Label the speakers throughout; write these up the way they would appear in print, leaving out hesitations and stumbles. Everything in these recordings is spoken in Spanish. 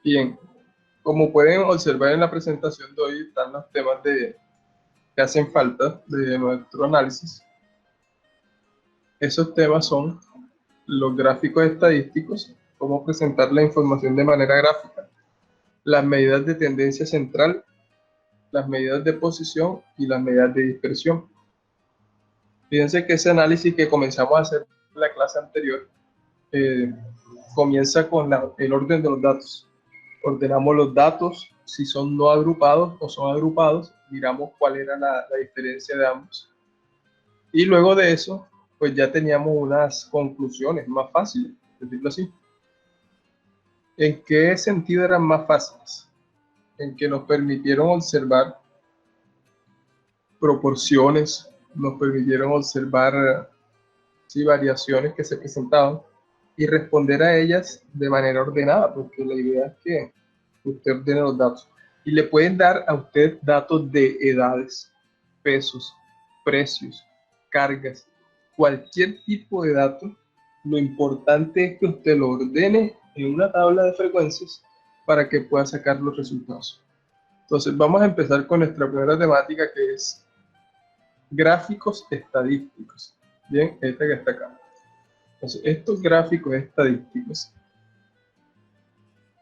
Speaker 1: Bien, como pueden observar en la presentación de hoy, están los temas que hacen falta de nuestro análisis. Esos temas son los gráficos estadísticos, cómo presentar la información de manera gráfica, las medidas de tendencia central, las medidas de posición y las medidas de dispersión. Fíjense que ese análisis que comenzamos a hacer en la clase anterior comienza con el orden de los datos. Ordenamos los datos, si son no agrupados o son agrupados, miramos cuál era la diferencia de ambos. Y luego de eso, pues ya teníamos unas conclusiones más fáciles, decirlo así. ¿En qué sentido eran más fáciles? En que nos permitieron observar proporciones, nos permitieron observar variaciones que se presentaban y responder a ellas de manera ordenada, porque la idea es que usted ordene los datos. Y le pueden dar a usted datos de edades, pesos, precios, cargas, cualquier tipo de dato. Lo importante es que usted lo ordene en una tabla de frecuencias para que pueda sacar los resultados. Entonces vamos a empezar con nuestra primera temática, que es gráficos estadísticos. Bien, esta que está acá. Entonces, estos gráficos estadísticos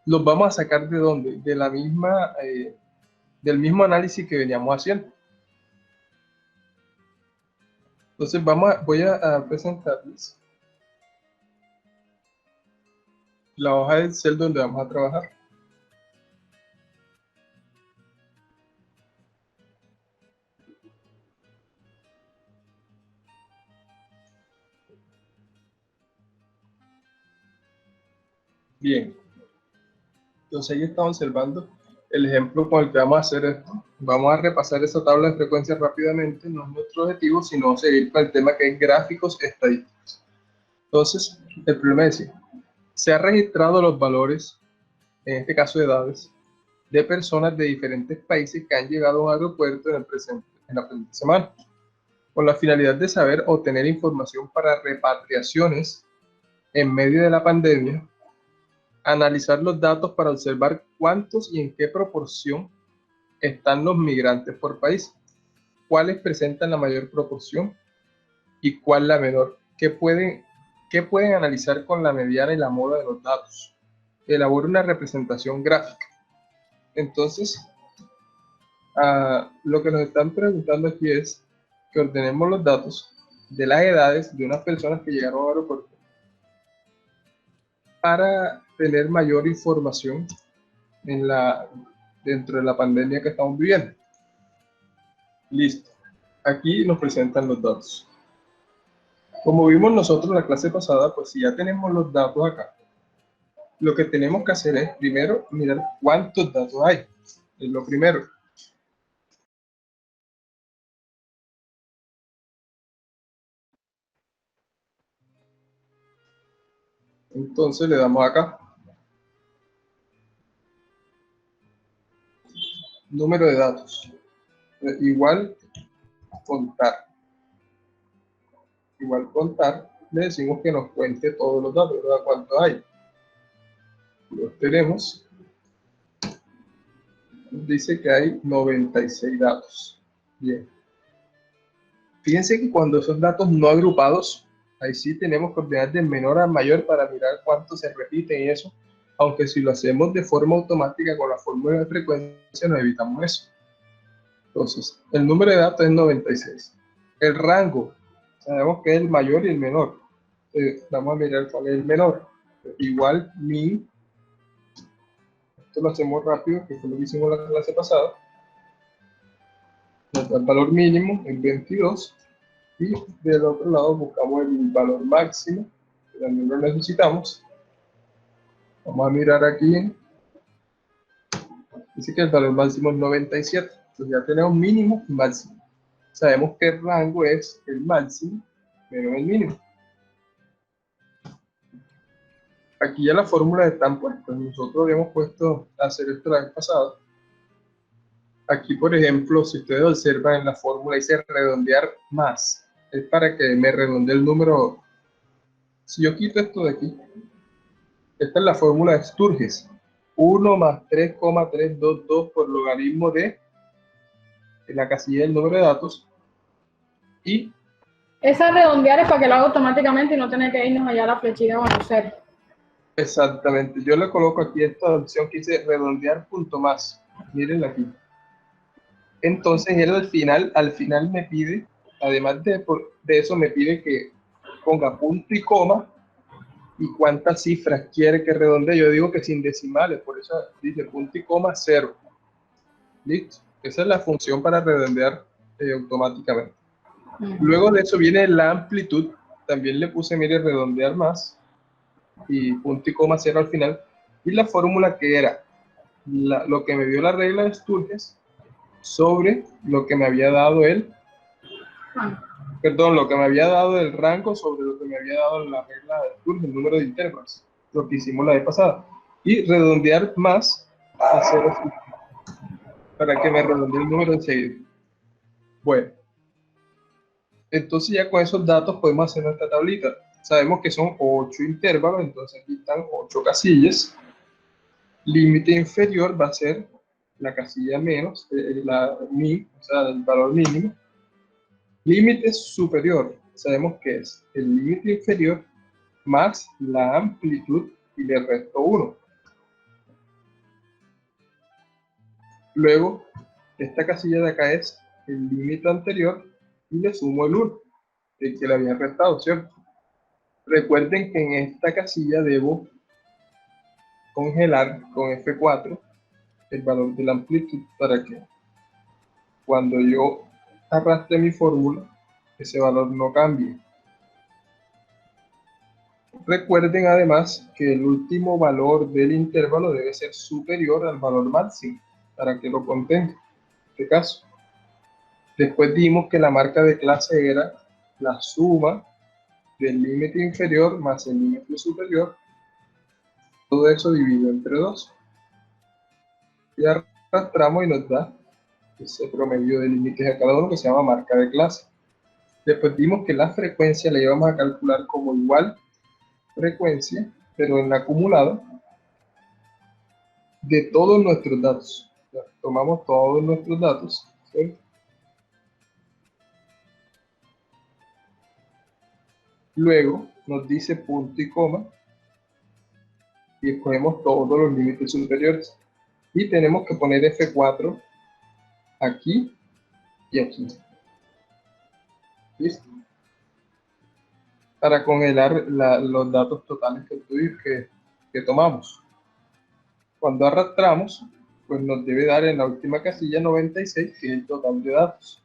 Speaker 1: los vamos a sacar ¿de dónde? De la misma, del mismo análisis que veníamos haciendo. Entonces voy a presentarles la hoja de Excel donde vamos a trabajar. Bien, entonces ahí estamos observando el ejemplo con el que vamos a hacer esto. Vamos a repasar esa tabla de frecuencias rápidamente, no es nuestro objetivo, sino seguir con el tema que es gráficos estadísticos. Entonces, el problema es: se han registrado los valores, en este caso de edades, de personas de diferentes países que han llegado a un aeropuerto en la presente semana, con la finalidad de saber o tener información para repatriaciones en medio de la pandemia, analizar los datos para observar cuántos y en qué proporción están los migrantes por país, cuáles presentan la mayor proporción y cuál la menor, qué pueden analizar con la mediana y la moda de los datos, elabora una representación gráfica. Entonces, lo que nos están preguntando aquí es que ordenemos los datos de las edades de unas personas que llegaron al aeropuerto para tener mayor información dentro de la pandemia que estamos viviendo. Listo. Aquí nos presentan los datos. Como vimos nosotros en la clase pasada, pues si ya tenemos los datos acá, lo que tenemos que hacer es primero mirar cuántos datos hay. Es lo primero. Entonces le damos acá. Número de datos. Igual contar. Igual contar, le decimos que nos cuente todos los datos, ¿verdad? ¿Cuántos hay? Los tenemos. Dice que hay 96 datos. Bien. Fíjense que cuando esos datos no agrupados, ahí sí tenemos que ordenar de menor a mayor para mirar cuántos se repiten y eso. Aunque si lo hacemos de forma automática con la fórmula de frecuencia, nos evitamos eso. Entonces, el número de datos es 96. El rango, sabemos que es el mayor y el menor. Vamos a mirar cuál es el menor. Igual min, esto lo hacemos rápido, que fue lo que hicimos la clase pasada. Nos da el valor mínimo en 22 y del otro lado buscamos el valor máximo, que también lo necesitamos. Vamos a mirar aquí, dice que el valor máximo es 97. Entonces ya tenemos mínimo y máximo. Sabemos que el rango es el máximo menos el mínimo. Aquí ya las fórmulas están puestas. Nosotros habíamos puesto a hacer esto la vez pasada. Aquí, por ejemplo, si ustedes observan en la fórmula, dice redondear más. Es para que me redondee el número. Si yo quito esto de aquí, esta es la fórmula de Sturges. 1 más 3,322 por logaritmo de la casilla del número de datos. Y
Speaker 2: esa redondear es para que lo haga automáticamente y no tener que irnos allá a la flechita a conocer.
Speaker 1: exactamente, yo le coloco aquí esta opción que dice redondear punto más. Miren aquí. Entonces él al final me pide, además de eso, me pide que ponga punto y coma y cuántas cifras quiere que redondee. Yo digo que sin decimales, por eso dice punto y coma 0. Listo. Esa es la función para redondear automáticamente. Luego de eso viene la amplitud. También le puse, mire, redondear más y punto y coma 0 al final. Y la fórmula que era lo que me dio la regla de Sturges sobre lo que me había dado él, perdón, lo que me había dado el rango sobre lo que me había dado la regla de Sturges, el número de intervalos, lo que hicimos la vez pasada. Y redondear más a 0 para que me redondee el número enseguida. Bueno, entonces ya con esos datos podemos hacer nuestra tablita. Sabemos que son 8 intervalos, entonces aquí están 8 casillas. Límite inferior va a ser la casilla menos, la min, o sea, el valor mínimo. Límite superior, sabemos que es el límite inferior más la amplitud y le resto 1. Luego, esta casilla de acá es el límite anterior y le sumo el 1, el que le había restado, ¿cierto? Recuerden que en esta casilla debo congelar con F4 el valor de la amplitud para que cuando yo arrastre mi fórmula, ese valor no cambie. Recuerden además que el último valor del intervalo debe ser superior al valor máximo para que lo contenga, en este caso. Después dimos que la marca de clase era la suma del límite inferior más el límite superior, todo eso dividido entre 2. Y arrastramos y nos da ese promedio de límites a cada uno que se llama marca de clase. Después vimos que la frecuencia la íbamos a calcular como igual frecuencia, pero en la acumulada de todos nuestros datos. Ya, tomamos todos nuestros datos, ¿sí? Luego nos dice punto y coma y escogemos todos los límites superiores. Y tenemos que poner F4 aquí y aquí. ¿Listo? Para congelar los datos totales que tomamos. Cuando arrastramos, pues nos debe dar en la última casilla 96, que es el total de datos.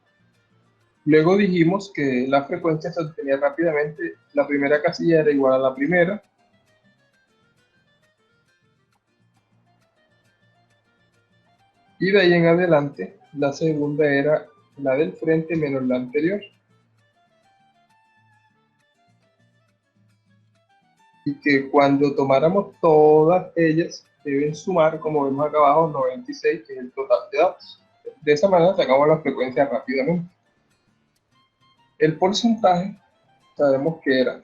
Speaker 1: Luego dijimos que la frecuencia se obtenía rápidamente. La primera casilla era igual a la primera. Y de ahí en adelante, la segunda era la del frente menos la anterior. Y que cuando tomáramos todas ellas, deben sumar, como vemos acá abajo, 96, que es el total de datos. De esa manera sacamos la frecuencia rápidamente. El porcentaje, sabemos que era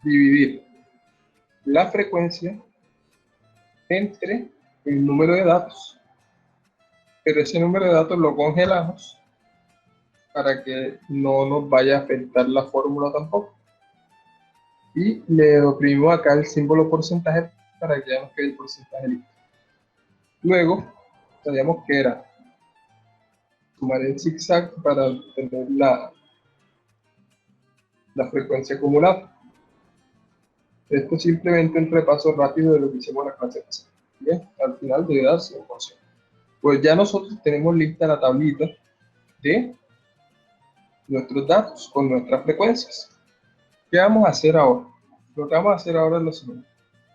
Speaker 1: dividir la frecuencia entre el número de datos, pero ese número de datos lo congelamos para que no nos vaya a afectar la fórmula tampoco. Y le oprimimos acá el símbolo porcentaje para que ya nos quede el porcentaje listo. Luego, sabíamos que era sumar en zigzag para obtener la frecuencia acumulada. Esto es simplemente un repaso rápido de lo que hicimos en la clase pasada. Bien, al final debe dar 100%. Pues ya nosotros tenemos lista la tablita de nuestros datos con nuestras frecuencias. ¿Qué vamos a hacer ahora? Lo que vamos a hacer ahora es lo siguiente.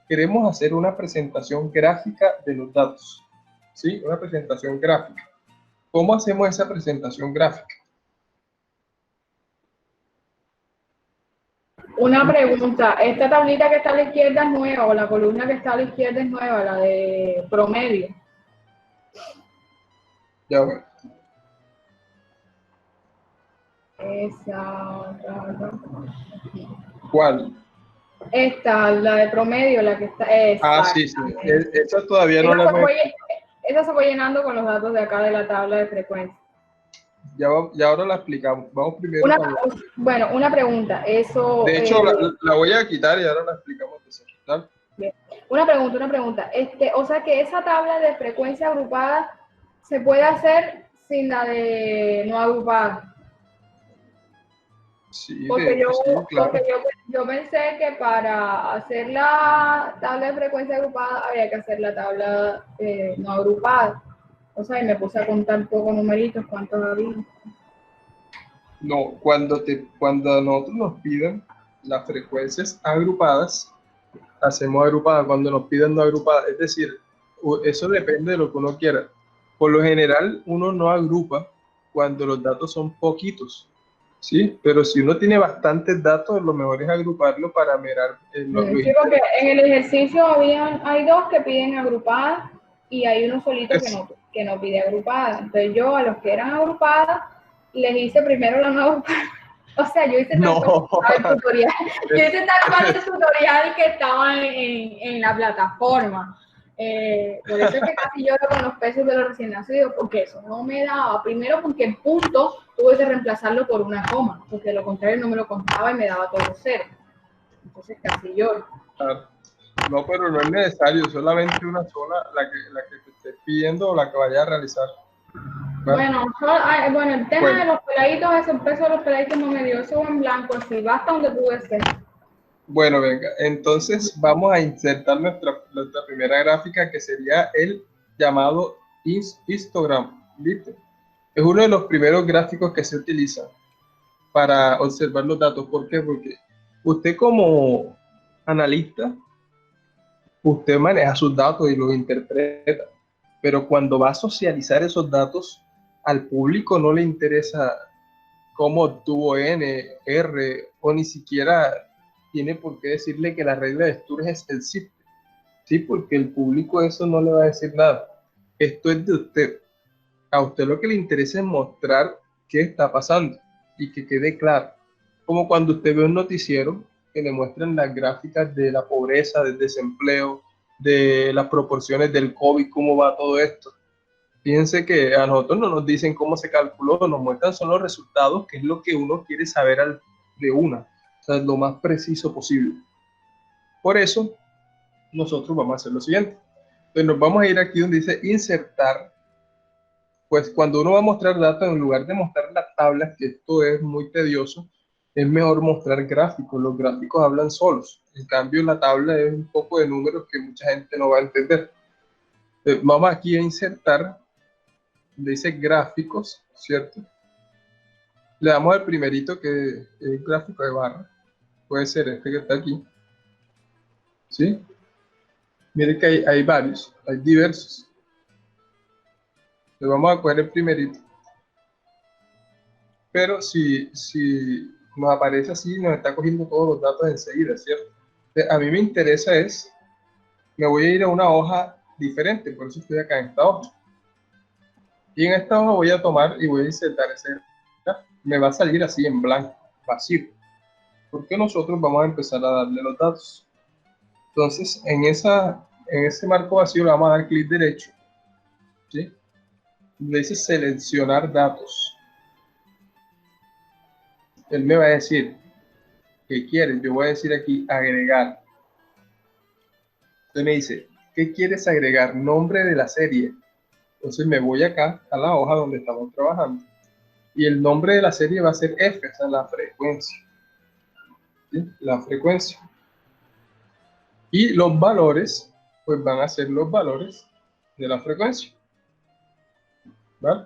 Speaker 1: Queremos hacer una presentación gráfica de los datos. ¿Sí? Una presentación gráfica. ¿Cómo hacemos esa presentación gráfica?
Speaker 2: Una pregunta, ¿esta tablita que está a la izquierda es nueva o la columna que está a la izquierda es nueva, la de promedio?
Speaker 1: Ya bueno.
Speaker 2: Esa,
Speaker 1: ¿Cuál?
Speaker 2: Esta, la de promedio, la que está,
Speaker 1: Ah, sí, sí.
Speaker 2: exactamente.
Speaker 1: Esa todavía no
Speaker 2: Esa
Speaker 1: la
Speaker 2: se
Speaker 1: hemos.
Speaker 2: fue, esa se fue llenando con los datos de acá de la tabla de frecuencia.
Speaker 1: Ya ahora la explicamos. Vamos primero
Speaker 2: Una,
Speaker 1: con la.
Speaker 2: bueno, una pregunta, eso,
Speaker 1: De hecho, la voy a quitar y ahora la explicamos de cero, ¿vale?
Speaker 2: bien. Una pregunta. O sea que esa tabla de frecuencia agrupada se puede hacer sin la de no agrupada.
Speaker 1: Sí, de
Speaker 2: Porque yo,
Speaker 1: hecho, sí,
Speaker 2: porque
Speaker 1: claro.
Speaker 2: yo, yo pensé que para hacer la tabla de frecuencia agrupada había que hacer la tabla no agrupada. O sea, y me puse a contar un poco numeritos, cuántos había.
Speaker 1: No, cuando a nosotros nos piden las frecuencias agrupadas, hacemos agrupadas. Cuando nos piden no agrupadas, es decir, eso depende de lo que uno quiera. Por lo general, uno no agrupa cuando los datos son poquitos, ¿sí? Pero si uno tiene bastantes datos, lo mejor es agruparlo para mirar los
Speaker 2: Sí, porque
Speaker 1: intereses.
Speaker 2: en el ejercicio hay dos que piden agrupadas y hay uno solito que no pide agrupada. Entonces yo a los que eran agrupadas les hice primero la no agrupada. O sea, yo hice tal cual
Speaker 1: No,
Speaker 2: el tutorial. Yo
Speaker 1: es-
Speaker 2: hice tal cual el tutorial que estaba en la plataforma. Por eso es que casi lloro con los pesos de los recién nacidos, porque eso no me daba. Primero porque el punto tuve que reemplazarlo por una coma, porque de lo contrario no me lo contaba y me daba todo cero. Entonces casi lloro.
Speaker 1: no, pero no es necesario, solamente una sola, la que te esté pidiendo o la que vaya a realizar, ¿vale?
Speaker 2: Bueno, bueno, el tema de
Speaker 1: Bueno,
Speaker 2: los peladitos, ese peso de los peladitos no me dio eso en blanco, así, basta donde pude ser.
Speaker 1: bueno, venga, entonces vamos a insertar nuestra primera gráfica que sería el llamado histogram, ¿viste? Es uno de los primeros gráficos que se utiliza para observar los datos. ¿Por qué? Porque usted como analista, usted maneja sus datos y los interpreta, pero cuando va a socializar esos datos, al público no le interesa cómo obtuvo N, R, o ni siquiera tiene por qué decirle que la regla de Sturges existe, ¿sí? Porque el público eso no le va a decir nada. Esto es de usted. A usted lo que le interesa es mostrar qué está pasando y que quede claro. Como cuando usted ve un noticiero que le muestran las gráficas de la pobreza, del desempleo, de las proporciones del COVID, cómo va todo esto. Fíjense que a nosotros no nos dicen cómo se calculó, nos muestran solo los resultados, que es lo que uno quiere saber de una, o sea, lo más preciso posible. Por eso, nosotros vamos a hacer lo siguiente. Entonces, nos vamos a ir aquí donde dice insertar. Pues cuando uno va a mostrar datos, en lugar de mostrar las tablas, que esto es muy tedioso, es mejor mostrar gráficos. Los gráficos hablan solos. En cambio, la tabla es un poco de números que mucha gente no va a entender. Entonces, vamos aquí a insertar, donde dice gráficos, ¿cierto? Le damos al primerito que es el gráfico de barra. Puede ser este que está aquí. ¿Sí? Mire que hay varios, hay diversos. Le vamos a coger el primerito. Pero si nos aparece así, nos está cogiendo todos los datos enseguida, ¿cierto? Entonces, a mí me interesa me voy a ir a una hoja diferente, por eso estoy acá en esta hoja. Y en esta hoja voy a tomar y voy a insertar ese gráfico. Me va a salir así en blanco, vacío. Porque nosotros vamos a empezar a darle los datos. Entonces, en ese marco vacío le vamos a dar clic derecho, ¿sí? Le dice seleccionar datos. Él me va a decir qué quiere. Yo voy a decir aquí agregar. Entonces me dice, ¿qué quieres agregar? Nombre de la serie. Entonces me voy acá a la hoja donde estamos trabajando. Y el nombre de la serie va a ser F, o sea, la frecuencia. ¿Sí? La frecuencia. Y los valores, pues van a ser los valores de la frecuencia. ¿Vale?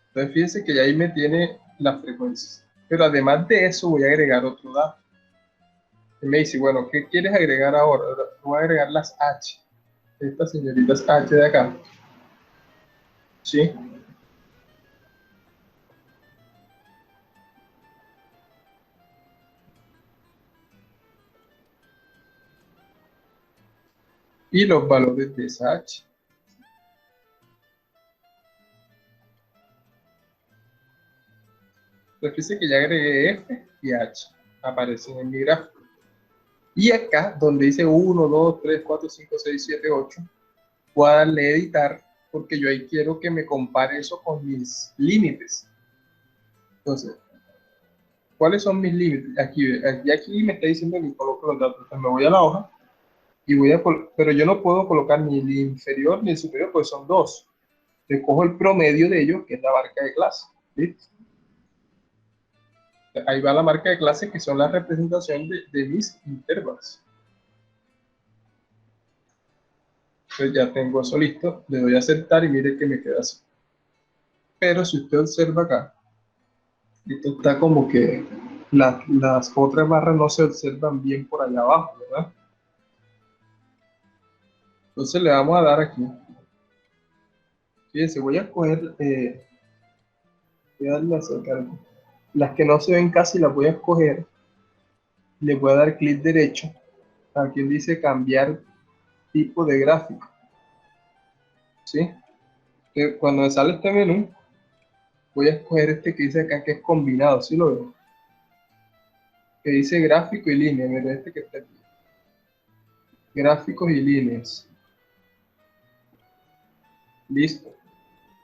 Speaker 1: Entonces fíjense que ya ahí me tiene las frecuencias. Pero además de eso voy a agregar otro dato. Y me dice, bueno, ¿qué quieres agregar ahora? Voy a agregar las H. Estas señoritas H de acá. ¿Sí? Y los valores de esa H. Entonces fíjense que ya agregué F y H. aparecen en mi gráfico. Y acá, donde dice 1, 2, 3, 4, 5, 6, 7, 8, voy a darle editar, porque yo ahí quiero que me compare eso con mis límites. Entonces, ¿cuáles son mis límites? Aquí me está diciendo que coloque los datos. Entonces me voy a la hoja y pero yo no puedo colocar ni el inferior ni el superior, pues son dos. Le cojo el promedio de ellos, que es la marca de clase. ¿Listo? Ahí va la marca de clase, que son la representación de mis intervalos. Entonces ya tengo eso listo, le doy a aceptar y mire que me queda así. Pero si usted observa acá, esto está como que las otras barras no se observan bien por allá abajo, ¿verdad? Entonces le vamos a dar aquí. Fíjense, voy a escoger, voy a darle a acercar. Las que no se ven casi las voy a escoger. Le voy a dar clic derecho. Aquí dice cambiar tipo de gráfico. ¿Sí? Entonces, cuando me sale este menú, voy a escoger este que dice acá que es combinado. ¿Sí lo veo? Que dice gráfico y línea. Mira este que está aquí. Gráficos y líneas. Listo.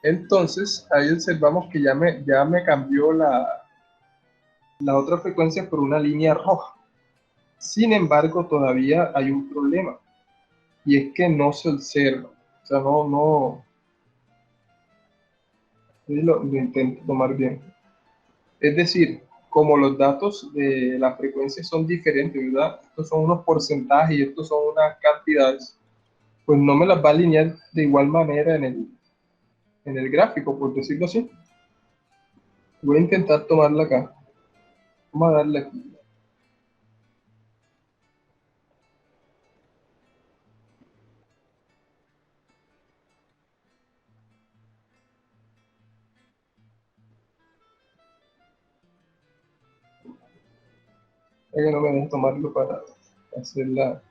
Speaker 1: Entonces, ahí observamos que ya me cambió la otra frecuencia por una línea roja. Sin embargo, todavía hay un problema. Y es que no se observa. O sea, lo intento tomar bien. Es decir, como los datos de la frecuencia son diferentes, ¿verdad? Estos son unos porcentajes y estos son unas cantidades, pues no me las va a alinear de igual manera en el gráfico, por decirlo así. Voy a intentar tomarla acá. Vamos a darle aquí. Es que no me dejes tomarlo para hacer la...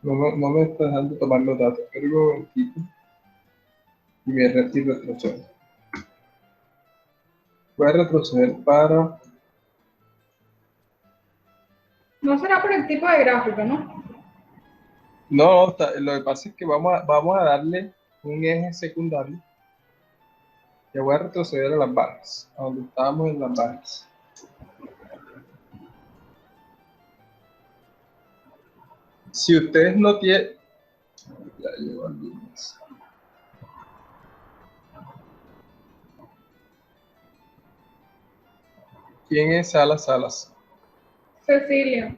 Speaker 1: No me está dejando tomar los datos. Espera un momentito y me retrocedo. Voy a retroceder para...
Speaker 2: No será por el tipo de gráfico, ¿no?
Speaker 1: No, lo que pasa es que vamos a darle un eje secundario. Ya voy a retroceder a las barras, a donde estábamos en las barras. Si ustedes no tienen... Ya llevo algunas. ¿Quién es Salas?
Speaker 2: Cecilia.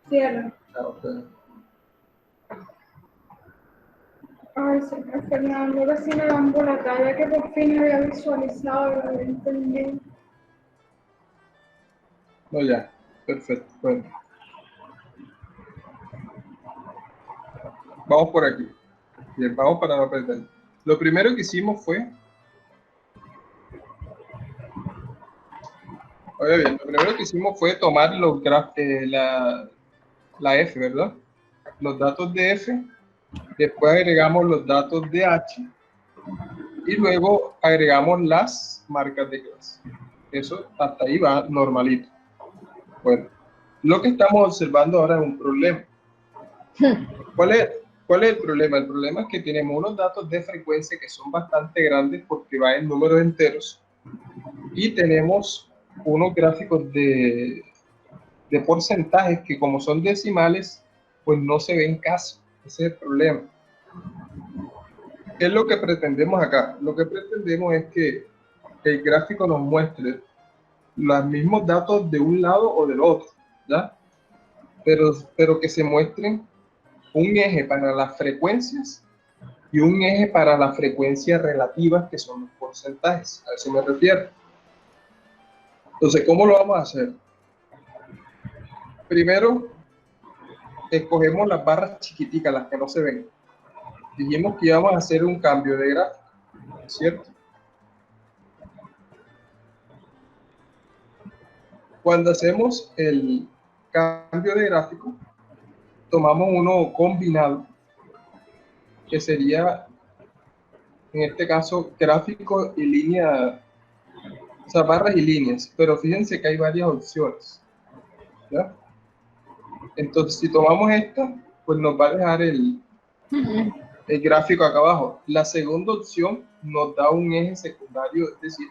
Speaker 2: Cierra.
Speaker 1: Okay.
Speaker 2: Ay, señor Fernando, ahora sí me dan por la talla que por fin había visualizado y lo había entendido.
Speaker 1: No, ya. Perfecto. Bueno. Vamos por aquí. Bien, vamos para no perder. Lo primero que hicimos fue... Oye, bien, lo primero que hicimos fue tomar la F, ¿verdad? Los datos de F. Después agregamos los datos de H. Y luego agregamos las marcas de clase. Eso hasta ahí va normalito. Bueno, lo que estamos observando ahora es un problema. ¿Cuál es el problema? El problema es que tenemos unos datos de frecuencia que son bastante grandes porque va en números enteros y tenemos unos gráficos de porcentajes que como son decimales, pues no se ven casi. Ese es el problema. ¿Qué es lo que pretendemos acá? Lo que pretendemos es que el gráfico nos muestre los mismos datos de un lado o del otro, ¿ya? Pero que se muestren un eje para las frecuencias y un eje para las frecuencias relativas, que son los porcentajes. A eso me refiero. Entonces, ¿cómo lo vamos a hacer? Primero, escogemos las barras chiquiticas, las que no se ven. Dijimos que íbamos a hacer un cambio de gráfico, ¿cierto? Cuando hacemos el cambio de gráfico, tomamos uno combinado, que sería, en este caso, gráfico y línea, o sea, barras y líneas, pero fíjense que hay varias opciones, ¿ya? Entonces, si tomamos esta, pues nos va a dejar el gráfico acá abajo. La segunda opción nos da un eje secundario, es decir,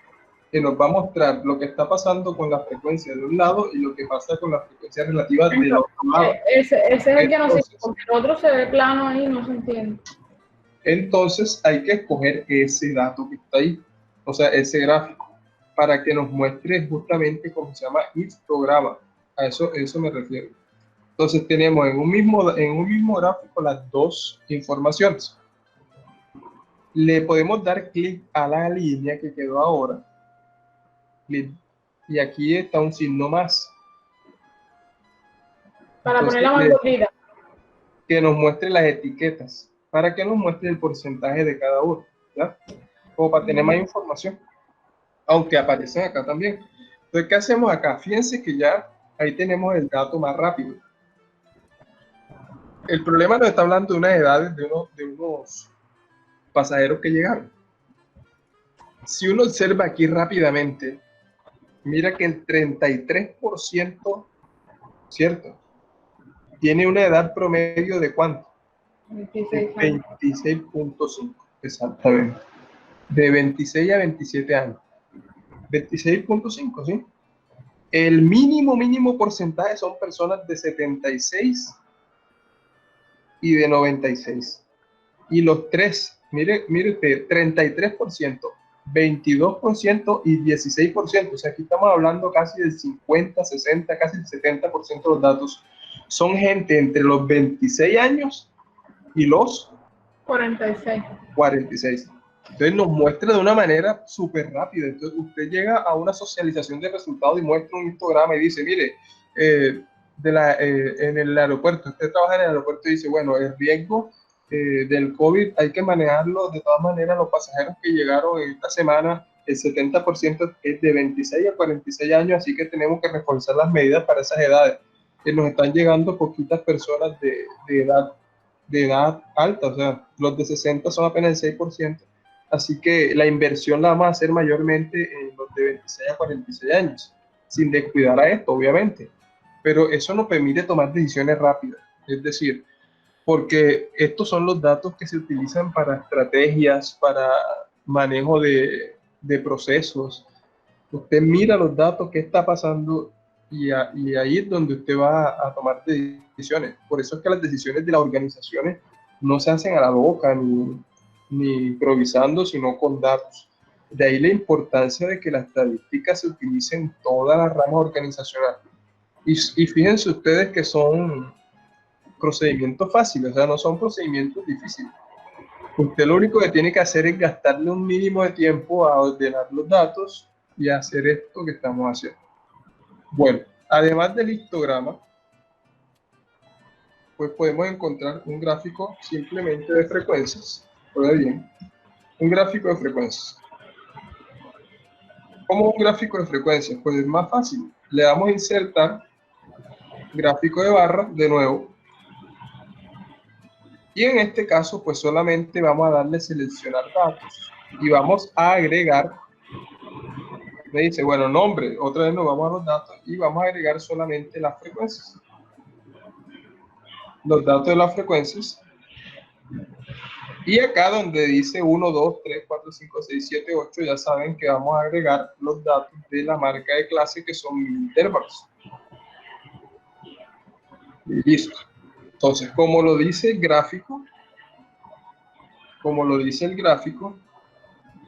Speaker 1: que nos va a mostrar lo que está pasando con la frecuencia de un lado y lo que pasa con la frecuencia relativa del otro lado.
Speaker 2: Ese es el que no
Speaker 1: Entonces,
Speaker 2: sirve, porque el otro se ve plano ahí y no se entiende.
Speaker 1: Entonces hay que escoger ese dato que está ahí, o sea, ese gráfico, para que nos muestre justamente cómo se llama histograma. A eso me refiero. Entonces tenemos en un mismo gráfico las dos informaciones. Le podemos dar clic a la línea que quedó ahora, y aquí está un signo más.
Speaker 2: Para
Speaker 1: Entonces,
Speaker 2: ponerla más gordita.
Speaker 1: que nos muestre las etiquetas, para que nos muestre el porcentaje de cada uno, ¿ya? Como para tener más información, aunque aparecen acá también. Entonces, ¿qué hacemos acá? Fíjense que ya ahí tenemos el dato más rápido. El problema nos está hablando de unas edades de unos pasajeros que llegaron. Si uno observa aquí rápidamente, mira que el 33%, ¿cierto? Tiene una edad promedio de ¿cuánto? 26.5, exactamente. De 26 a 27 años. 26.5, ¿sí? El mínimo porcentaje son personas de 76 y de 96. Y los tres, mire usted, 33%, 22% y 16%. O sea, aquí estamos hablando casi del 50, 60, casi el 70% de los datos son gente entre los 26 años y los
Speaker 2: 46.
Speaker 1: 46. Entonces nos muestra de una manera súper rápida. Entonces usted llega a una socialización de resultados y muestra un histograma y dice, mire, en el aeropuerto, usted trabaja en el aeropuerto y dice, bueno, el riesgo del COVID hay que manejarlo de todas maneras. Los pasajeros que llegaron esta semana, el 70% es de 26 a 46 años, así que tenemos que reforzar las medidas para esas edades. Nos están llegando poquitas personas de edad alta, o sea, los de 60 son apenas el 6%, así que la inversión la vamos a hacer mayormente en los de 26 a 46 años, sin descuidar a esto, obviamente, pero eso nos permite tomar decisiones rápidas, es decir, porque estos son los datos que se utilizan para estrategias, para manejo de procesos. Usted mira los datos, qué está pasando, y ahí es donde usted va a tomar decisiones. Por eso es que las decisiones de las organizaciones no se hacen a la boca ni improvisando, sino con datos. De ahí la importancia de que la estadística se utilice en todas las ramas organizacionales. Y fíjense ustedes que son procedimientos fáciles, o sea, no son procedimientos difíciles. Usted lo único que tiene que hacer es gastarle un mínimo de tiempo a ordenar los datos y hacer esto que estamos haciendo. Bueno, además del histograma, pues podemos encontrar un gráfico simplemente de frecuencias. Pues bien, un gráfico de frecuencias. ¿Cómo un gráfico de frecuencias? Pues es más fácil. Le damos a insertar gráfico de barras de nuevo. Y en este caso, pues solamente vamos a darle seleccionar datos y vamos a agregar. Me dice, bueno, nombre, otra vez nos vamos a los datos y vamos a agregar solamente las frecuencias. Los datos de las frecuencias. Y acá donde dice 1, 2, 3, 4, 5, 6, 7, 8, ya saben que vamos a agregar los datos de la marca de clase que son intervalos. Y listo. Entonces, como lo dice el gráfico,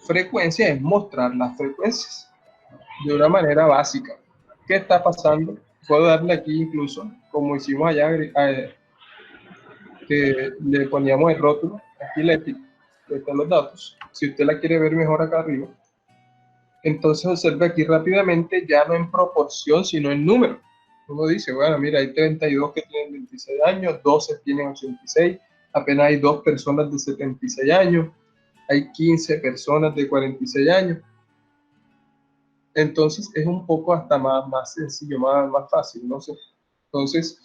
Speaker 1: frecuencia es mostrar las frecuencias de una manera básica. ¿Qué está pasando? Puedo darle aquí incluso, como hicimos allá, que le poníamos el rótulo, aquí le etiquetan los datos. Si usted la quiere ver mejor acá arriba, entonces observe aquí rápidamente, ya no en proporción, sino en número. Uno dice, bueno, mira, hay 32 que tienen 26 años, 12 tienen 86, apenas hay 2 personas de 76 años, hay 15 personas de 46 años. entonces es un poco hasta más sencillo, más fácil, no sé. Entonces,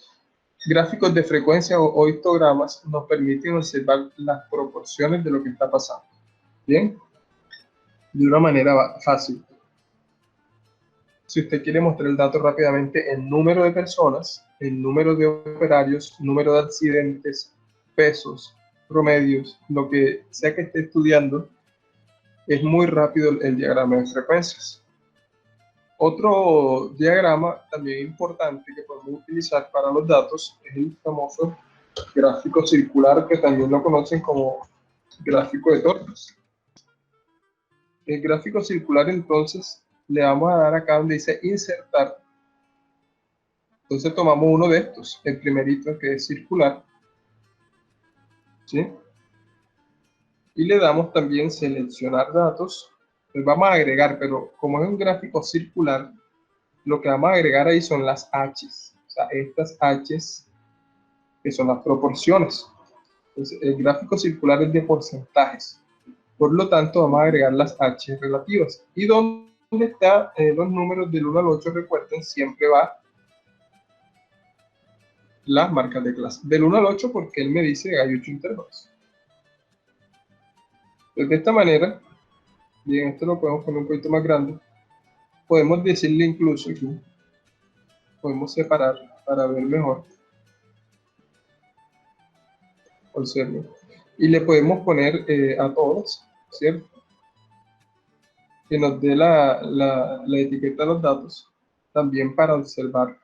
Speaker 1: gráficos de frecuencia o histogramas nos permiten observar las proporciones de lo que está pasando, ¿bien? De una manera fácil. Si usted quiere mostrar el dato rápidamente, el número de personas, el número de operarios, número de accidentes, pesos, promedios, lo que sea que esté estudiando, es muy rápido el diagrama de frecuencias. Otro diagrama también importante que podemos utilizar para los datos es el famoso gráfico circular, que también lo conocen como gráfico de tortas. El gráfico circular, entonces, le vamos a dar acá donde dice insertar. Entonces tomamos uno de estos, el primerito que es circular, ¿sí? Y le damos también seleccionar datos. Pues vamos a agregar, pero como es un gráfico circular, lo que vamos a agregar ahí son las H's. O sea, estas H's que son las proporciones. Entonces, el gráfico circular es de porcentajes. Por lo tanto, vamos a agregar las H relativas. Y donde están los números del 1 al 8, recuerden, siempre va las marcas de clase. Del 1 al 8 porque él me dice que hay 8 intervalos. Pues de esta manera, bien, esto lo podemos poner un poquito más grande. Podemos decirle incluso aquí, podemos separar para ver mejor. Observen. Y le podemos poner a todos, ¿cierto? Que nos dé la etiqueta de los datos, también para observar.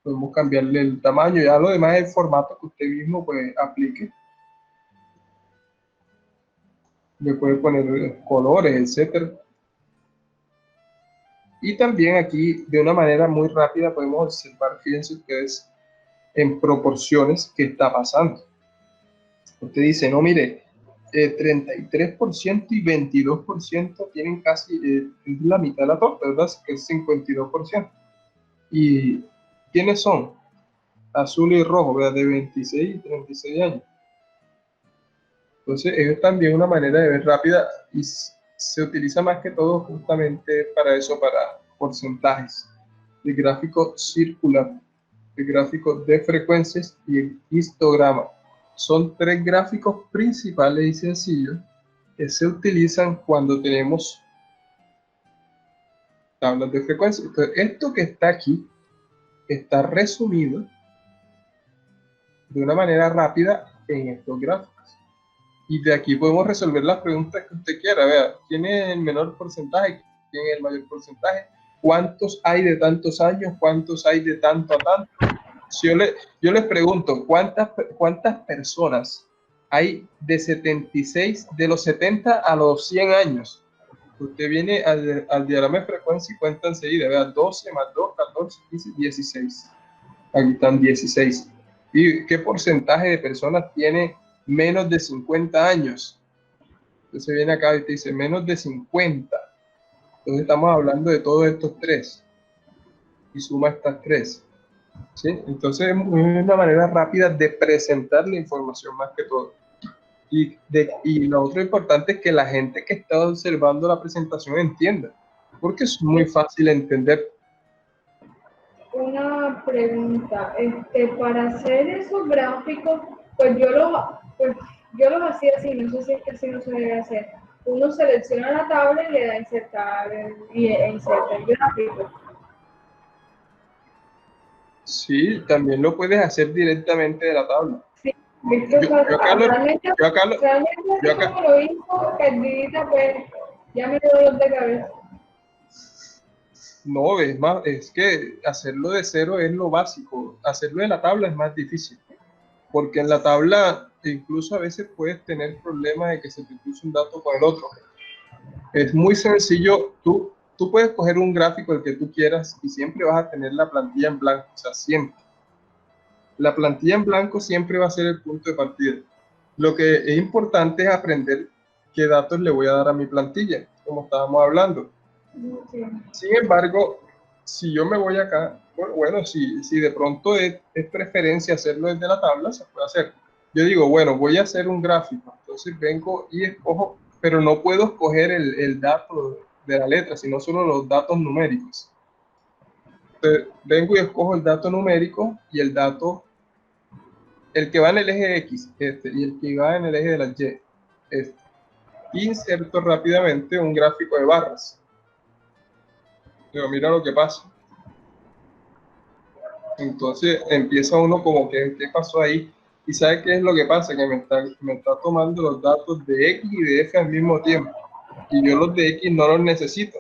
Speaker 1: Podemos cambiarle el tamaño, ya lo demás es el formato que usted mismo pues aplique. Le puede poner colores, etcétera. Y también aquí, de una manera muy rápida, podemos observar, fíjense ustedes, en proporciones qué está pasando. Usted dice, no, mire, 33% y 22% tienen casi la mitad de la torta, ¿verdad? Que es 52%. ¿Y quiénes son? Azul y rojo, ¿verdad? De 26 y 36 años. Entonces, es también una manera de ver rápida y se utiliza más que todo justamente para eso, para porcentajes. El gráfico circular, el gráfico de frecuencias y el histograma. Son tres gráficos principales y sencillos que se utilizan cuando tenemos tablas de frecuencia. Entonces, esto que está aquí está resumido de una manera rápida en estos gráficos. Y de aquí podemos resolver las preguntas que usted quiera. Vea, ¿quién es el menor porcentaje? ¿Quién es el mayor porcentaje? ¿Cuántos hay de tantos años? ¿Cuántos hay de tanto a tanto? Si yo les pregunto, ¿cuántas personas hay de 76, de los 70 a los 100 años? Usted viene al diagrama de frecuencia y cuenta enseguida. Vea, 12 más 2, 14, 15, 16. Aquí están 16. ¿Y qué porcentaje de personas tiene menos de 50 años? Entonces viene acá y te dice menos de 50. Entonces estamos hablando de todos estos tres. Y suma estas tres. ¿Sí? Entonces es una manera rápida de presentar la información más que todo. Y lo otro importante es que la gente que está observando la presentación entienda. Porque es muy fácil entender.
Speaker 2: Una pregunta, para hacer esos gráficos, pues yo los hacía así, no sé si es que así no se debe hacer. Uno selecciona la tabla y le da insertar y inserta el gráfico.
Speaker 1: Sí, también lo puedes hacer directamente de la tabla.
Speaker 2: Sí,
Speaker 1: realmente
Speaker 2: como lo hizo perdidita, pues ya me dio dolor de cabeza.
Speaker 1: No, es que hacerlo de cero es lo básico. Hacerlo de la tabla es más difícil. Porque en la tabla incluso a veces puedes tener problemas de que se te cruce un dato con el otro. Es muy sencillo. Tú puedes coger un gráfico, el que tú quieras, y siempre vas a tener la plantilla en blanco. O sea, siempre. La plantilla en blanco siempre va a ser el punto de partida. Lo que es importante es aprender qué datos le voy a dar a mi plantilla, como estábamos hablando. Sin embargo, si yo me voy acá, bueno, si de pronto es preferencia hacerlo desde la tabla, se puede hacer. Yo digo, bueno, voy a hacer un gráfico, entonces vengo y escojo, pero no puedo escoger el dato de la letra, sino solo los datos numéricos. Entonces, vengo y escojo el dato numérico y el dato, el que va en el eje X, y el que va en el eje de la Y, Inserto rápidamente un gráfico de barras. Pero mira lo que pasa. Entonces empieza uno como que, ¿qué pasó ahí? ¿Y sabe qué es lo que pasa? Que me está tomando los datos de X y de F al mismo tiempo. Y yo los de X no los necesito.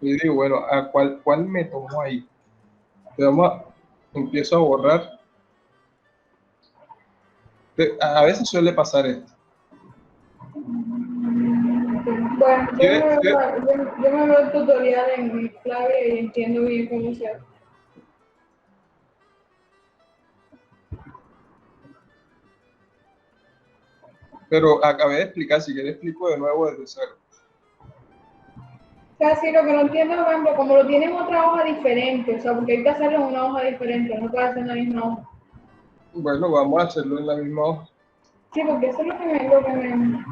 Speaker 1: Y digo, bueno, ¿a cuál me tomó ahí? Empiezo a borrar. A veces suele pasar esto.
Speaker 2: Bueno, yo me veo el tutorial en clave y entiendo bien cómo se hace.
Speaker 1: Pero acabé de explicar, si quieres explico de nuevo desde cero.
Speaker 2: O sea, sí, lo que no entiendo, por ejemplo, como lo tienen en otra hoja diferente, o sea, porque hay que hacerlo en una hoja diferente, no puede hacer en la misma hoja.
Speaker 1: Bueno, vamos a hacerlo en la misma hoja.
Speaker 2: Sí, porque eso es lo que me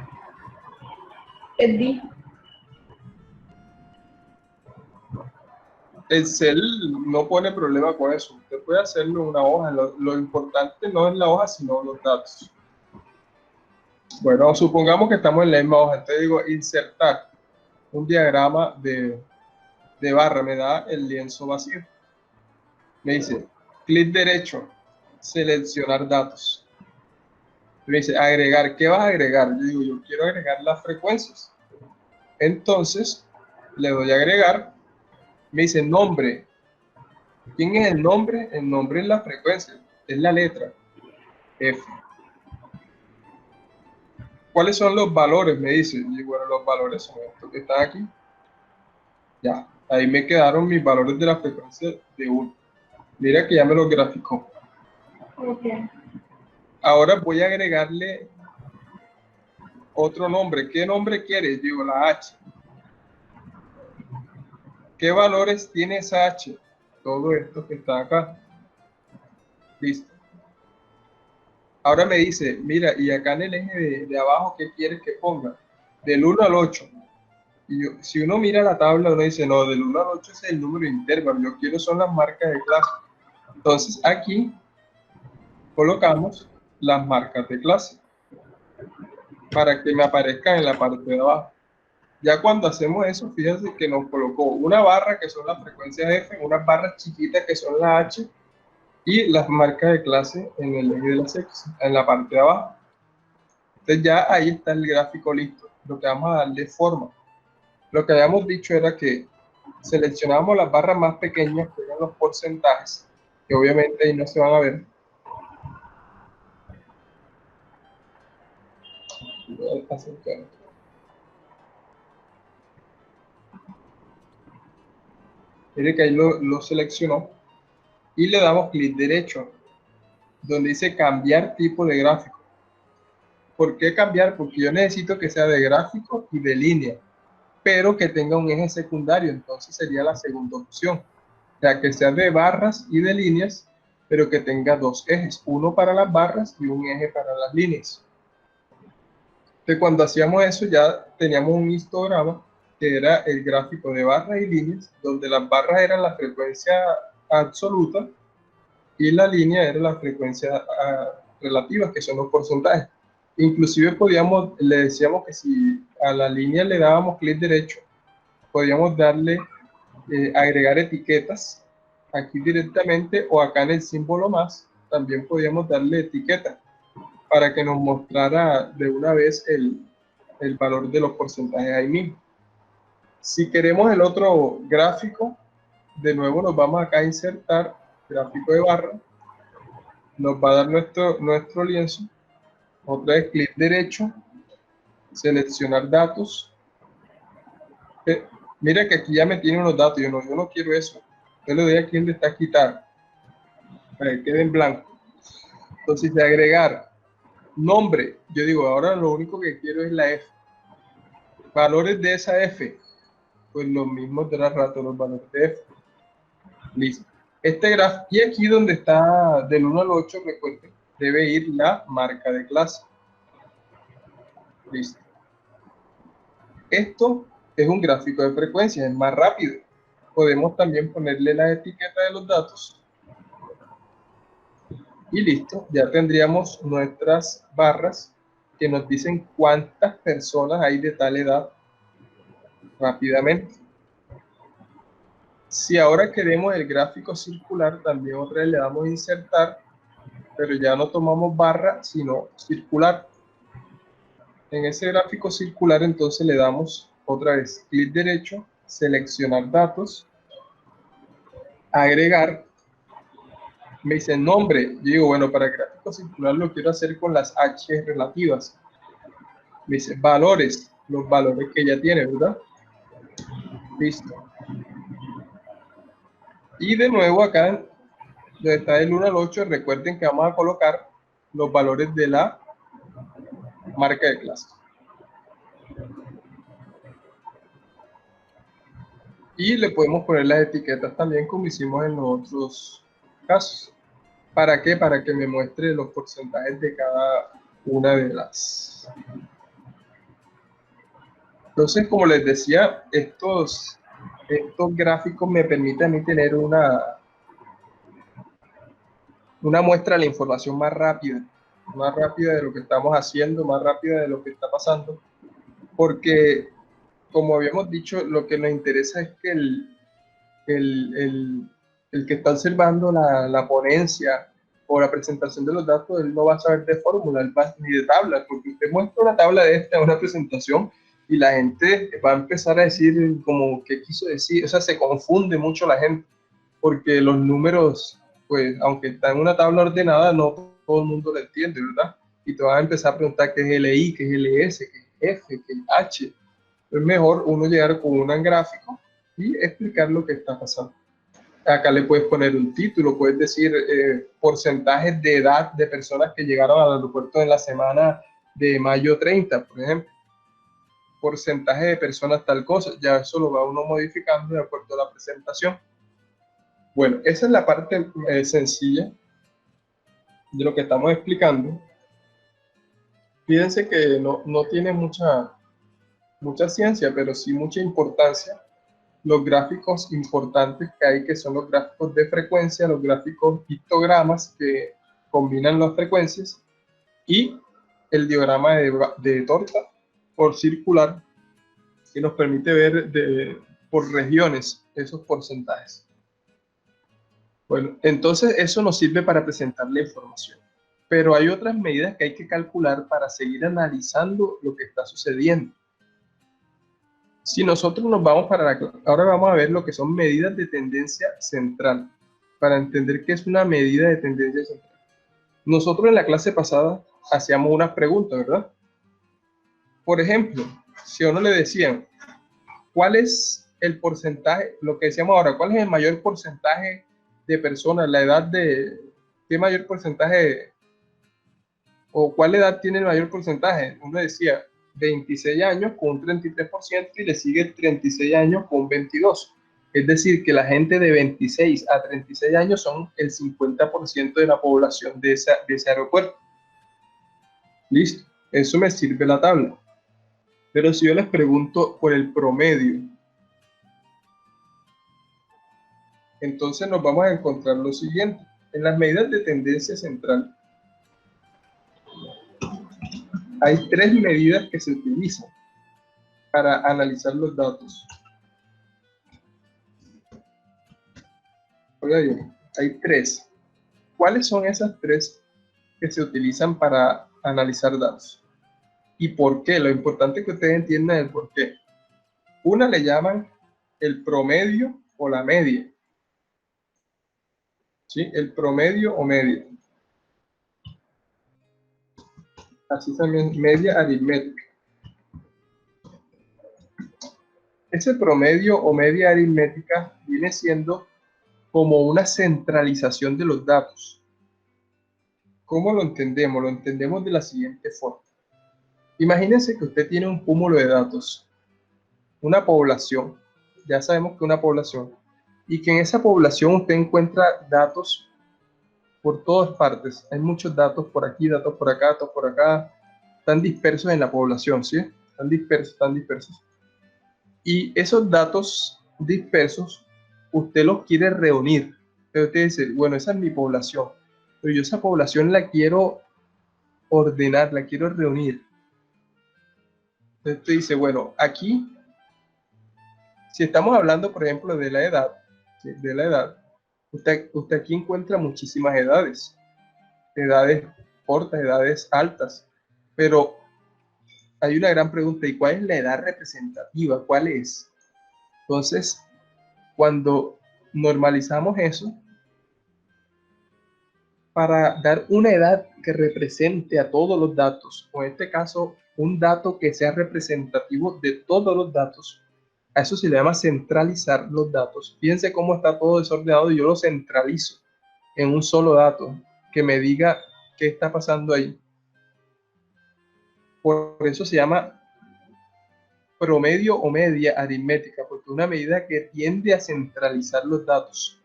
Speaker 2: perdí.
Speaker 1: El cel no pone problema con eso. Usted puede hacerlo en una hoja. Lo importante no es la hoja, sino los datos. Bueno, supongamos que estamos en la misma hoja. Entonces digo, insertar un diagrama de barra. Me da el lienzo vacío. Me dice, clic derecho, seleccionar datos. Me dice, agregar. ¿Qué vas a agregar? Yo digo, yo quiero agregar las frecuencias. Entonces, le doy a agregar. Me dice, nombre. ¿Quién es el nombre? El nombre es la frecuencia. Es la letra F. ¿Cuáles son los valores? Me dice. Y bueno, los valores son estos que están aquí. Ya, ahí me quedaron mis valores de la frecuencia de 1. Mira que ya me lo graficó.
Speaker 2: Okay.
Speaker 1: Ahora voy a agregarle otro nombre. ¿Qué nombre quieres? Digo, la H. ¿Qué valores tiene esa H? Todo esto que está acá. Listo. Ahora me dice, mira, y acá en el eje de abajo, ¿qué quieres que ponga? Del 1 al 8. Y si uno mira la tabla, uno dice, no, del 1 al 8 es el número intervalo. Yo quiero son las marcas de clase. Entonces, aquí colocamos las marcas de clase para que me aparezcan en la parte de abajo. Ya cuando hacemos eso, fíjense que nos colocó una barra que son las frecuencias F, unas barras chiquitas que son las H y las marcas de clase en el eje de las X, en la parte de abajo. Entonces ya ahí está el gráfico listo. Lo que vamos a darle forma. Lo que habíamos dicho era que seleccionamos las barras más pequeñas, que eran los porcentajes, que obviamente ahí no se van a ver. Mire que ahí lo seleccionó y le damos clic derecho, donde dice cambiar tipo de gráfico. ¿Por qué cambiar? Porque yo necesito que sea de gráfico y de línea, pero que tenga un eje secundario, entonces sería la segunda opción. O sea, que sea de barras y de líneas, pero que tenga dos ejes, uno para las barras y un eje para las líneas. Entonces, cuando hacíamos eso, ya teníamos un histograma que era el gráfico de barras y líneas, donde las barras eran la frecuencia absoluta y la línea era la frecuencia relativa, que son los porcentajes. Inclusive le decíamos que si a la línea le dábamos clic derecho, podíamos darle, agregar etiquetas aquí directamente o acá en el símbolo más, también podíamos darle etiqueta para que nos mostrara de una vez el valor de los porcentajes ahí mismo. Si queremos el otro gráfico, de nuevo nos vamos acá a insertar, gráfico de barra, nos va a dar nuestro lienzo, otra vez clic derecho, seleccionar datos. Mira que aquí ya me tiene unos datos, yo no quiero eso. Yo le doy aquí donde está quitar, para que quede en blanco. Entonces de agregar nombre, yo digo, ahora lo único que quiero es la F. Valores de esa F, pues los mismos de la rato, los valores de F. Listo. Este gráfico, y aquí donde está del 1 al 8, recuerden, debe ir la marca de clase. Listo. Esto es un gráfico de frecuencia, es más rápido. Podemos también ponerle la etiqueta de los datos. Y listo, ya tendríamos nuestras barras que nos dicen cuántas personas hay de tal edad rápidamente. Si ahora queremos el gráfico circular, también otra vez le damos a insertar, pero ya no tomamos barra, sino circular. En ese gráfico circular entonces le damos otra vez clic derecho, seleccionar datos, agregar. Me dice nombre. Yo digo, bueno, para el gráfico circular lo quiero hacer con las H relativas. Me dice valores, los valores que ya tiene, ¿verdad? Listo. Y de nuevo acá, donde está del 1 al 8, recuerden que vamos a colocar los valores de la marca de clase. Y le podemos poner las etiquetas también como hicimos en los otros casos. ¿Para qué? Para que me muestre los porcentajes de cada una de las. Entonces, como les decía, estos gráficos me permiten a mí tener una muestra de la información más rápida de lo que estamos haciendo, más rápida de lo que está pasando, porque, como habíamos dicho, lo que nos interesa es que el que está observando la ponencia o la presentación de los datos, él no va a saber de fórmula, ni de tablas, porque usted muestra una tabla de esta en una presentación y la gente va a empezar a decir como qué quiso decir, o sea, se confunde mucho la gente, porque los números, pues, aunque está en una tabla ordenada, no todo el mundo lo entiende, ¿verdad? Y te van a empezar a preguntar qué es LI, qué es LS, qué es F, qué es H. Es mejor uno llegar con un gráfico y explicar lo que está pasando. Acá le puedes poner un título, puedes decir porcentajes de edad de personas que llegaron al aeropuerto en la semana de mayo 30, por ejemplo. Porcentaje de personas tal cosa, ya eso lo va uno modificando de acuerdo a la presentación. Bueno, esa es la parte sencilla de lo que estamos explicando. Fíjense que no tiene mucha ciencia, pero sí mucha importancia. Los gráficos importantes que hay, que son los gráficos de frecuencia, los gráficos histogramas que combinan las frecuencias, y el diagrama de torta por circular, que nos permite ver por regiones esos porcentajes. Bueno, entonces eso nos sirve para presentar la información. Pero hay otras medidas que hay que calcular para seguir analizando lo que está sucediendo. Si nosotros nos vamos ahora vamos a ver lo que son medidas de tendencia central, para entender qué es una medida de tendencia central. Nosotros en la clase pasada hacíamos unas preguntas, ¿verdad? Por ejemplo, si a uno le decían, ¿cuál es el porcentaje, lo que decíamos ahora, cuál es el mayor porcentaje de personas, la edad de, qué mayor porcentaje, o cuál edad tiene el mayor porcentaje? Uno decía 26 años con un 33% y le sigue 36 años con 22%. Es decir, que la gente de 26 a 36 años son el 50% de la población de ese aeropuerto. Listo, eso me sirve la tabla. Pero si yo les pregunto por el promedio, entonces nos vamos a encontrar lo siguiente. En las medidas de tendencia central, hay tres medidas que se utilizan para analizar los datos. Oiga bien, hay tres. ¿Cuáles son esas tres que se utilizan para analizar datos? ¿Y por qué? Lo importante es que ustedes entiendan el por qué. Una le llaman el promedio o la media. ¿Sí? El promedio o media. Así también, media aritmética. Ese promedio o media aritmética viene siendo como una centralización de los datos. ¿Cómo lo entendemos? Lo entendemos de la siguiente forma. Imagínense que usted tiene un cúmulo de datos, una población, ya sabemos que una población, y que en esa población usted encuentra datos por todas partes. Hay muchos datos por aquí, datos por acá, datos por acá, están dispersos en la población, ¿sí? Están dispersos. Y esos datos dispersos, usted los quiere reunir. Pero usted dice, bueno, esa es mi población, pero yo esa población la quiero ordenar, la quiero reunir. Entonces usted dice, bueno, aquí, si estamos hablando, por ejemplo, de la edad, ¿sí? De la edad, usted aquí encuentra muchísimas edades cortas, edades altas, pero hay una gran pregunta, ¿y cuál es la edad representativa? ¿Cuál es? Entonces, cuando normalizamos eso, para dar una edad que represente a todos los datos, o en este caso, un dato que sea representativo de todos los datos, a eso se le llama centralizar los datos. Fíjense cómo está todo desordenado y yo lo centralizo en un solo dato que me diga qué está pasando ahí. Por eso se llama promedio o media aritmética, porque es una medida que tiende a centralizar los datos.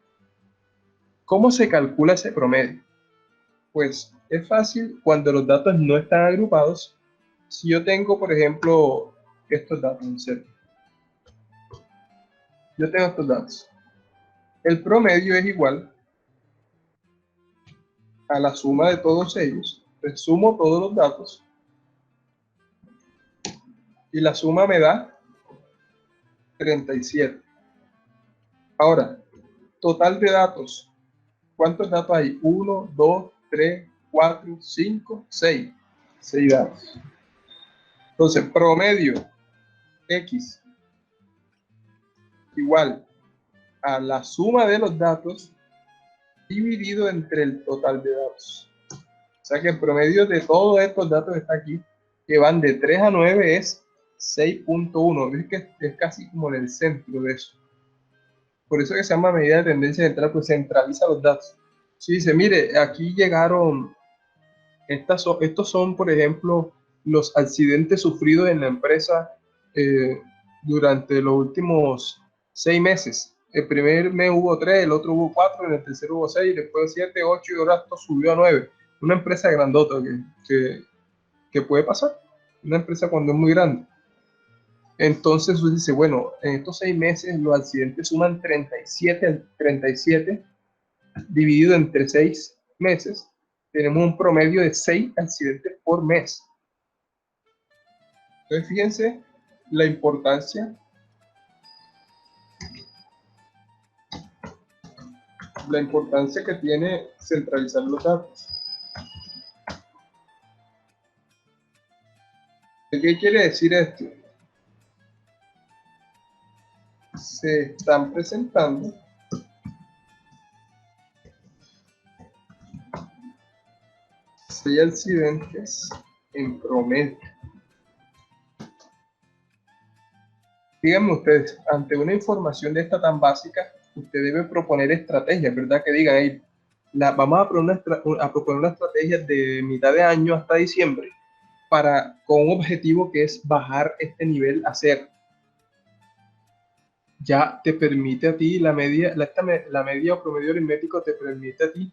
Speaker 1: ¿Cómo se calcula ese promedio? Pues es fácil cuando los datos no están agrupados. Si yo tengo, por ejemplo, estos datos, en serio. Yo tengo estos datos. El promedio es igual a la suma de todos ellos. Pues sumo todos los datos y la suma me da 37. Ahora, total de datos. ¿Cuántos datos hay? 1, 2, 3, 4, 5, 6. 6 datos. Entonces, promedio X igual a la suma de los datos dividido entre el total de datos. O sea que el promedio de todos estos datos está aquí, que van de 3 a 9 es 6.1. ¿Ves que es casi como en el centro de eso? Por eso que se llama medida de tendencia central, pues centraliza los datos. Si dice, mire, aquí llegaron, estos son, por ejemplo, los accidentes sufridos en la empresa durante los últimos 6 meses. El primer mes hubo 3, el otro hubo 4, en el tercero hubo 6, después 7, 8 y ahora esto subió a 9. Una empresa grandota que puede pasar, una empresa cuando es muy grande. Entonces usted dice, bueno, en estos 6 meses los accidentes suman 37 dividido entre 6 meses, tenemos un promedio de 6 accidentes por mes. Entonces fíjense la importancia que tiene centralizar los datos. ¿Qué quiere decir esto? Se están presentando seis accidentes en promedio. Díganme ustedes, ante una información de esta tan básica, usted debe proponer estrategias, ¿verdad? Que digan, hey, vamos a proponer una estrategia de mitad de año hasta diciembre con un objetivo que es bajar este nivel a 0. Ya te permite a ti, la media o promedio aritmético te permite a ti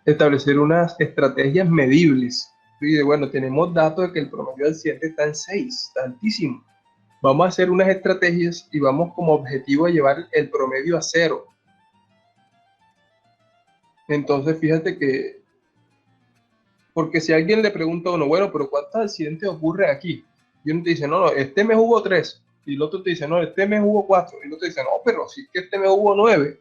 Speaker 1: establecer unas estrategias medibles. Y bueno, tenemos datos de que el promedio del accidente está en 6, está altísimo. Vamos a hacer unas estrategias y vamos como objetivo a llevar el promedio a 0. Entonces, fíjate que, porque si alguien le pregunta a uno, bueno, pero ¿cuántos accidentes ocurren aquí? Y uno te dice, no, este mes hubo 3. Y el otro te dice, no, este mes hubo 4. Y el otro te dice, no, pero sí que este mes hubo 9.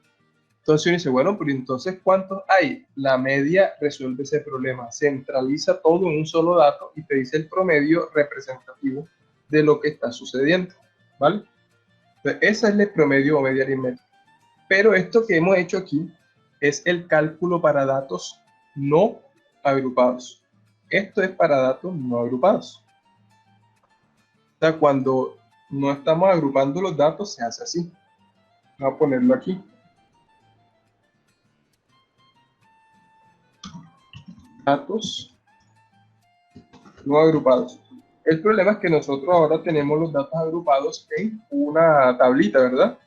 Speaker 1: Entonces uno dice, bueno, pero entonces ¿cuántos hay? La media resuelve ese problema. Centraliza todo en un solo dato y te dice el promedio representativo de lo que está sucediendo, ¿vale? Entonces, ese es el promedio o media aritmética. Pero esto que hemos hecho aquí es el cálculo para datos no agrupados. Esto es para datos no agrupados. O sea, cuando no estamos agrupando los datos, se hace así. Vamos a ponerlo aquí. Datos no agrupados. El problema es que nosotros ahora tenemos los datos agrupados en una tablita, ¿verdad?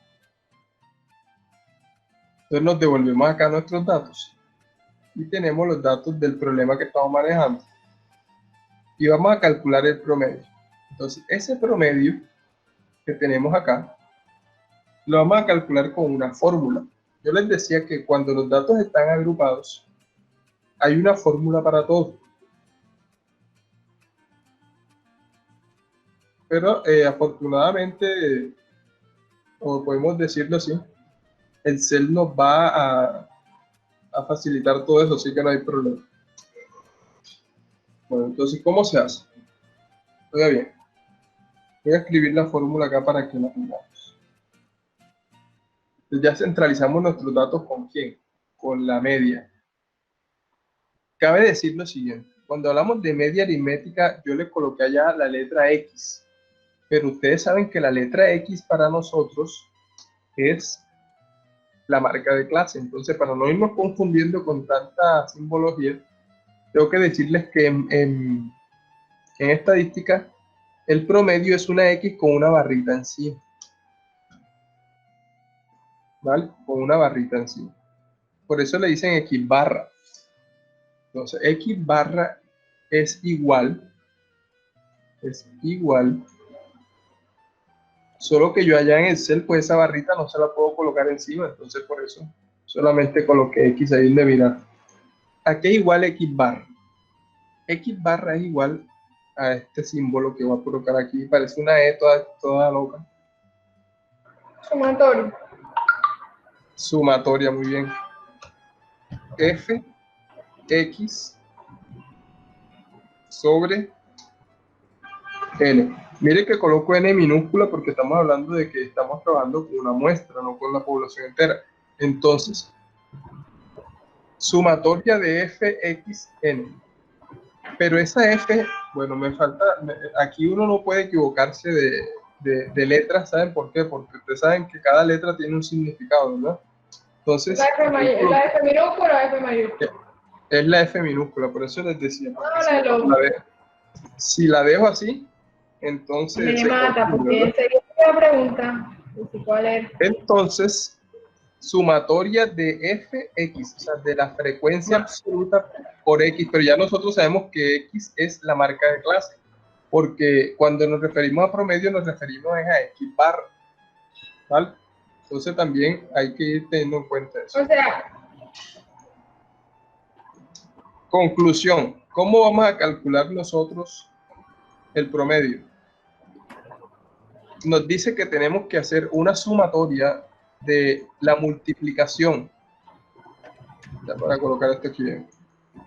Speaker 1: Entonces nos devolvemos acá nuestros datos y tenemos los datos del problema que estamos manejando. Y vamos a calcular el promedio. Entonces ese promedio que tenemos acá, lo vamos a calcular con una fórmula. Yo les decía que cuando los datos están agrupados, hay una fórmula para todo. Pero afortunadamente, o podemos decirlo así, el Excel nos va a facilitar todo eso, así que no hay problema. Bueno, entonces, ¿cómo se hace? Oiga bien, voy a escribir la fórmula acá para que la tengamos. Entonces ya centralizamos nuestros datos ¿con quién? Con la media. Cabe decir lo siguiente, cuando hablamos de media aritmética, yo le coloqué allá la letra X, pero ustedes saben que la letra X para nosotros es la marca de clase. Entonces, para no irnos confundiendo con tanta simbología, tengo que decirles que en estadística, el promedio es una X con una barrita encima. ¿Vale? Con una barrita encima. Por eso le dicen X barra. Entonces, X barra es igual, solo que yo allá en Excel, pues esa barrita no se la puedo colocar encima, entonces por eso solamente coloqué X ahí de mirar. ¿A qué igual X barra? X barra es igual a este símbolo que voy a colocar aquí, parece una E toda loca.
Speaker 2: Sumatorio.
Speaker 1: Sumatoria, muy bien. F, X, sobre N. Mire que coloco N minúscula porque estamos hablando de que estamos trabajando con una muestra, no con la población entera. Entonces, sumatoria de F, X, N. Pero esa F, bueno, me falta, aquí uno no puede equivocarse de letras, ¿saben por qué? Porque ustedes saben que cada letra tiene un significado, ¿verdad? Entonces,
Speaker 2: La F minúscula o F mayúscula.
Speaker 1: Es la F minúscula, por eso les decía.
Speaker 2: No,
Speaker 1: si la dejo así, entonces...
Speaker 2: Me mata, porque enseguida la pregunta. ¿Cuál es?
Speaker 1: Entonces, sumatoria de Fx, o sea, de la frecuencia absoluta por X, pero ya nosotros sabemos que X es la marca de clase, porque cuando nos referimos a promedio nos referimos a X barra, ¿vale? Entonces también hay que ir teniendo en cuenta eso.
Speaker 2: O sea,
Speaker 1: conclusión, ¿cómo vamos a calcular nosotros el promedio? Nos dice que tenemos que hacer una sumatoria de la multiplicación, ya para colocar esto aquí bien,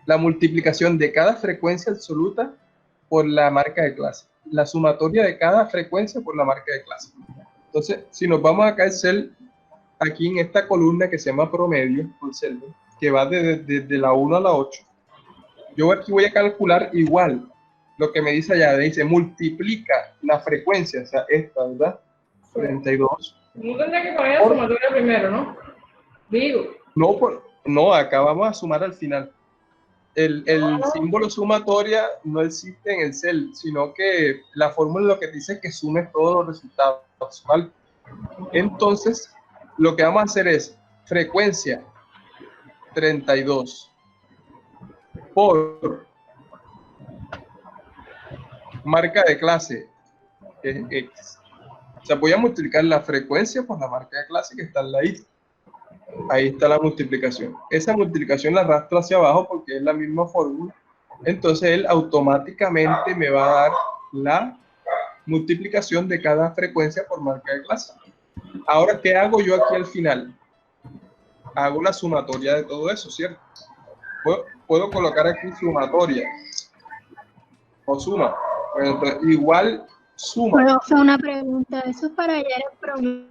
Speaker 1: la multiplicación de cada frecuencia absoluta por la marca de clase, la sumatoria de cada frecuencia por la marca de clase. Entonces, si nos vamos acá a Excel, aquí en esta columna que se llama promedio, que va desde la 1 a la 8, yo aquí voy a calcular igual lo que me dice allá, dice multiplica la frecuencia, o sea, esta, ¿verdad? 32.
Speaker 2: No tendría que poner la sumatoria primero, ¿no? Digo.
Speaker 1: No, acá vamos a sumar al final. El símbolo sumatoria no existe en el Excel, sino que la fórmula lo que dice es que sumes todos los resultados, ¿vale? Entonces, lo que vamos a hacer es frecuencia 32 por marca de clase, que es X. O sea, voy a multiplicar la frecuencia por la marca de clase que está al ladito. Ahí está la multiplicación. Esa multiplicación la arrastro hacia abajo porque es la misma fórmula. Entonces él automáticamente me va a dar la multiplicación de cada frecuencia por marca de clase. Ahora, ¿qué hago yo aquí al final? Hago la sumatoria de todo eso, ¿cierto? Puedo colocar aquí sumatoria o suma. Bueno, entonces, igual suma.
Speaker 3: Bueno, fue una pregunta. Eso es para hallar el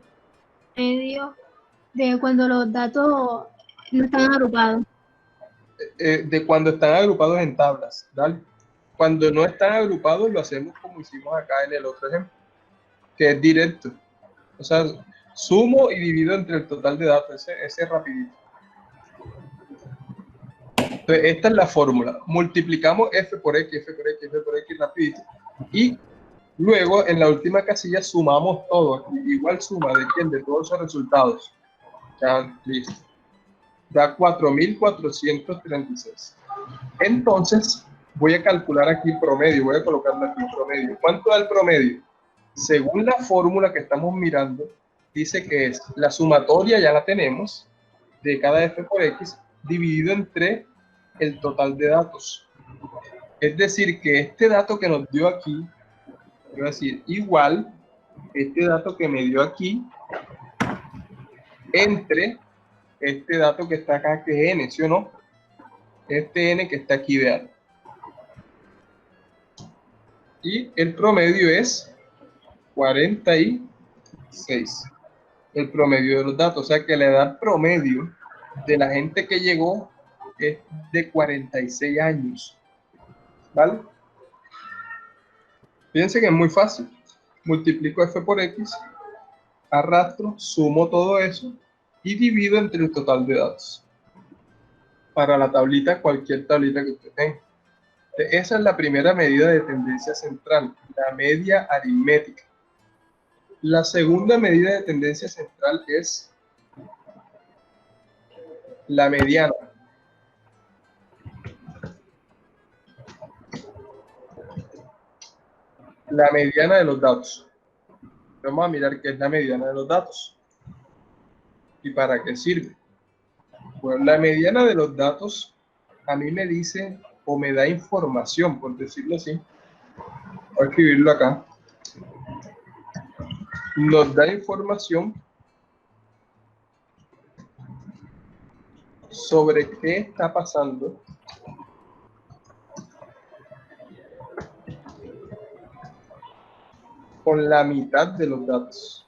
Speaker 3: promedio de cuando los datos no están agrupados.
Speaker 1: De cuando están agrupados en tablas, ¿vale? Cuando no están agrupados lo hacemos como hicimos acá en el otro ejemplo, que es directo. O sea, sumo y divido entre el total de datos, ese rapidito. Entonces, esta es la fórmula. Multiplicamos F por X, F por X, F por X rapidito. Y luego en la última casilla sumamos todo. Igual suma de quién, de todos esos resultados. Ya, listo. Da 4.436. Entonces, voy a calcular aquí promedio. Voy a colocarle aquí promedio. ¿Cuánto da el promedio? según la fórmula que estamos mirando, dice que es la sumatoria, ya la tenemos, de cada f por x dividido entre el total de datos. Es decir, que este dato que nos dio aquí, voy a decir, igual este dato que me dio aquí, entre este dato que está acá, que es n, ¿sí o no? Este n que está aquí, vean. Y el promedio es 46. El promedio de los datos, o sea que la edad promedio de la gente que llegó es de 46 años. ¿Vale? Fíjense que es muy fácil. Multiplico f por x, arrastro, sumo todo eso y divido entre el total de datos. Para la tablita, cualquier tablita que usted tenga. Esa es la primera medida de tendencia central, la media aritmética. La segunda medida de tendencia central es la mediana. La mediana de los datos. Vamos a mirar qué es la mediana de los datos. ¿Y para qué sirve? Bueno, la mediana de los datos a mí me dice o me da información, por decirlo así. Voy a escribirlo acá. Nos da información sobre qué está pasando con la mitad de los datos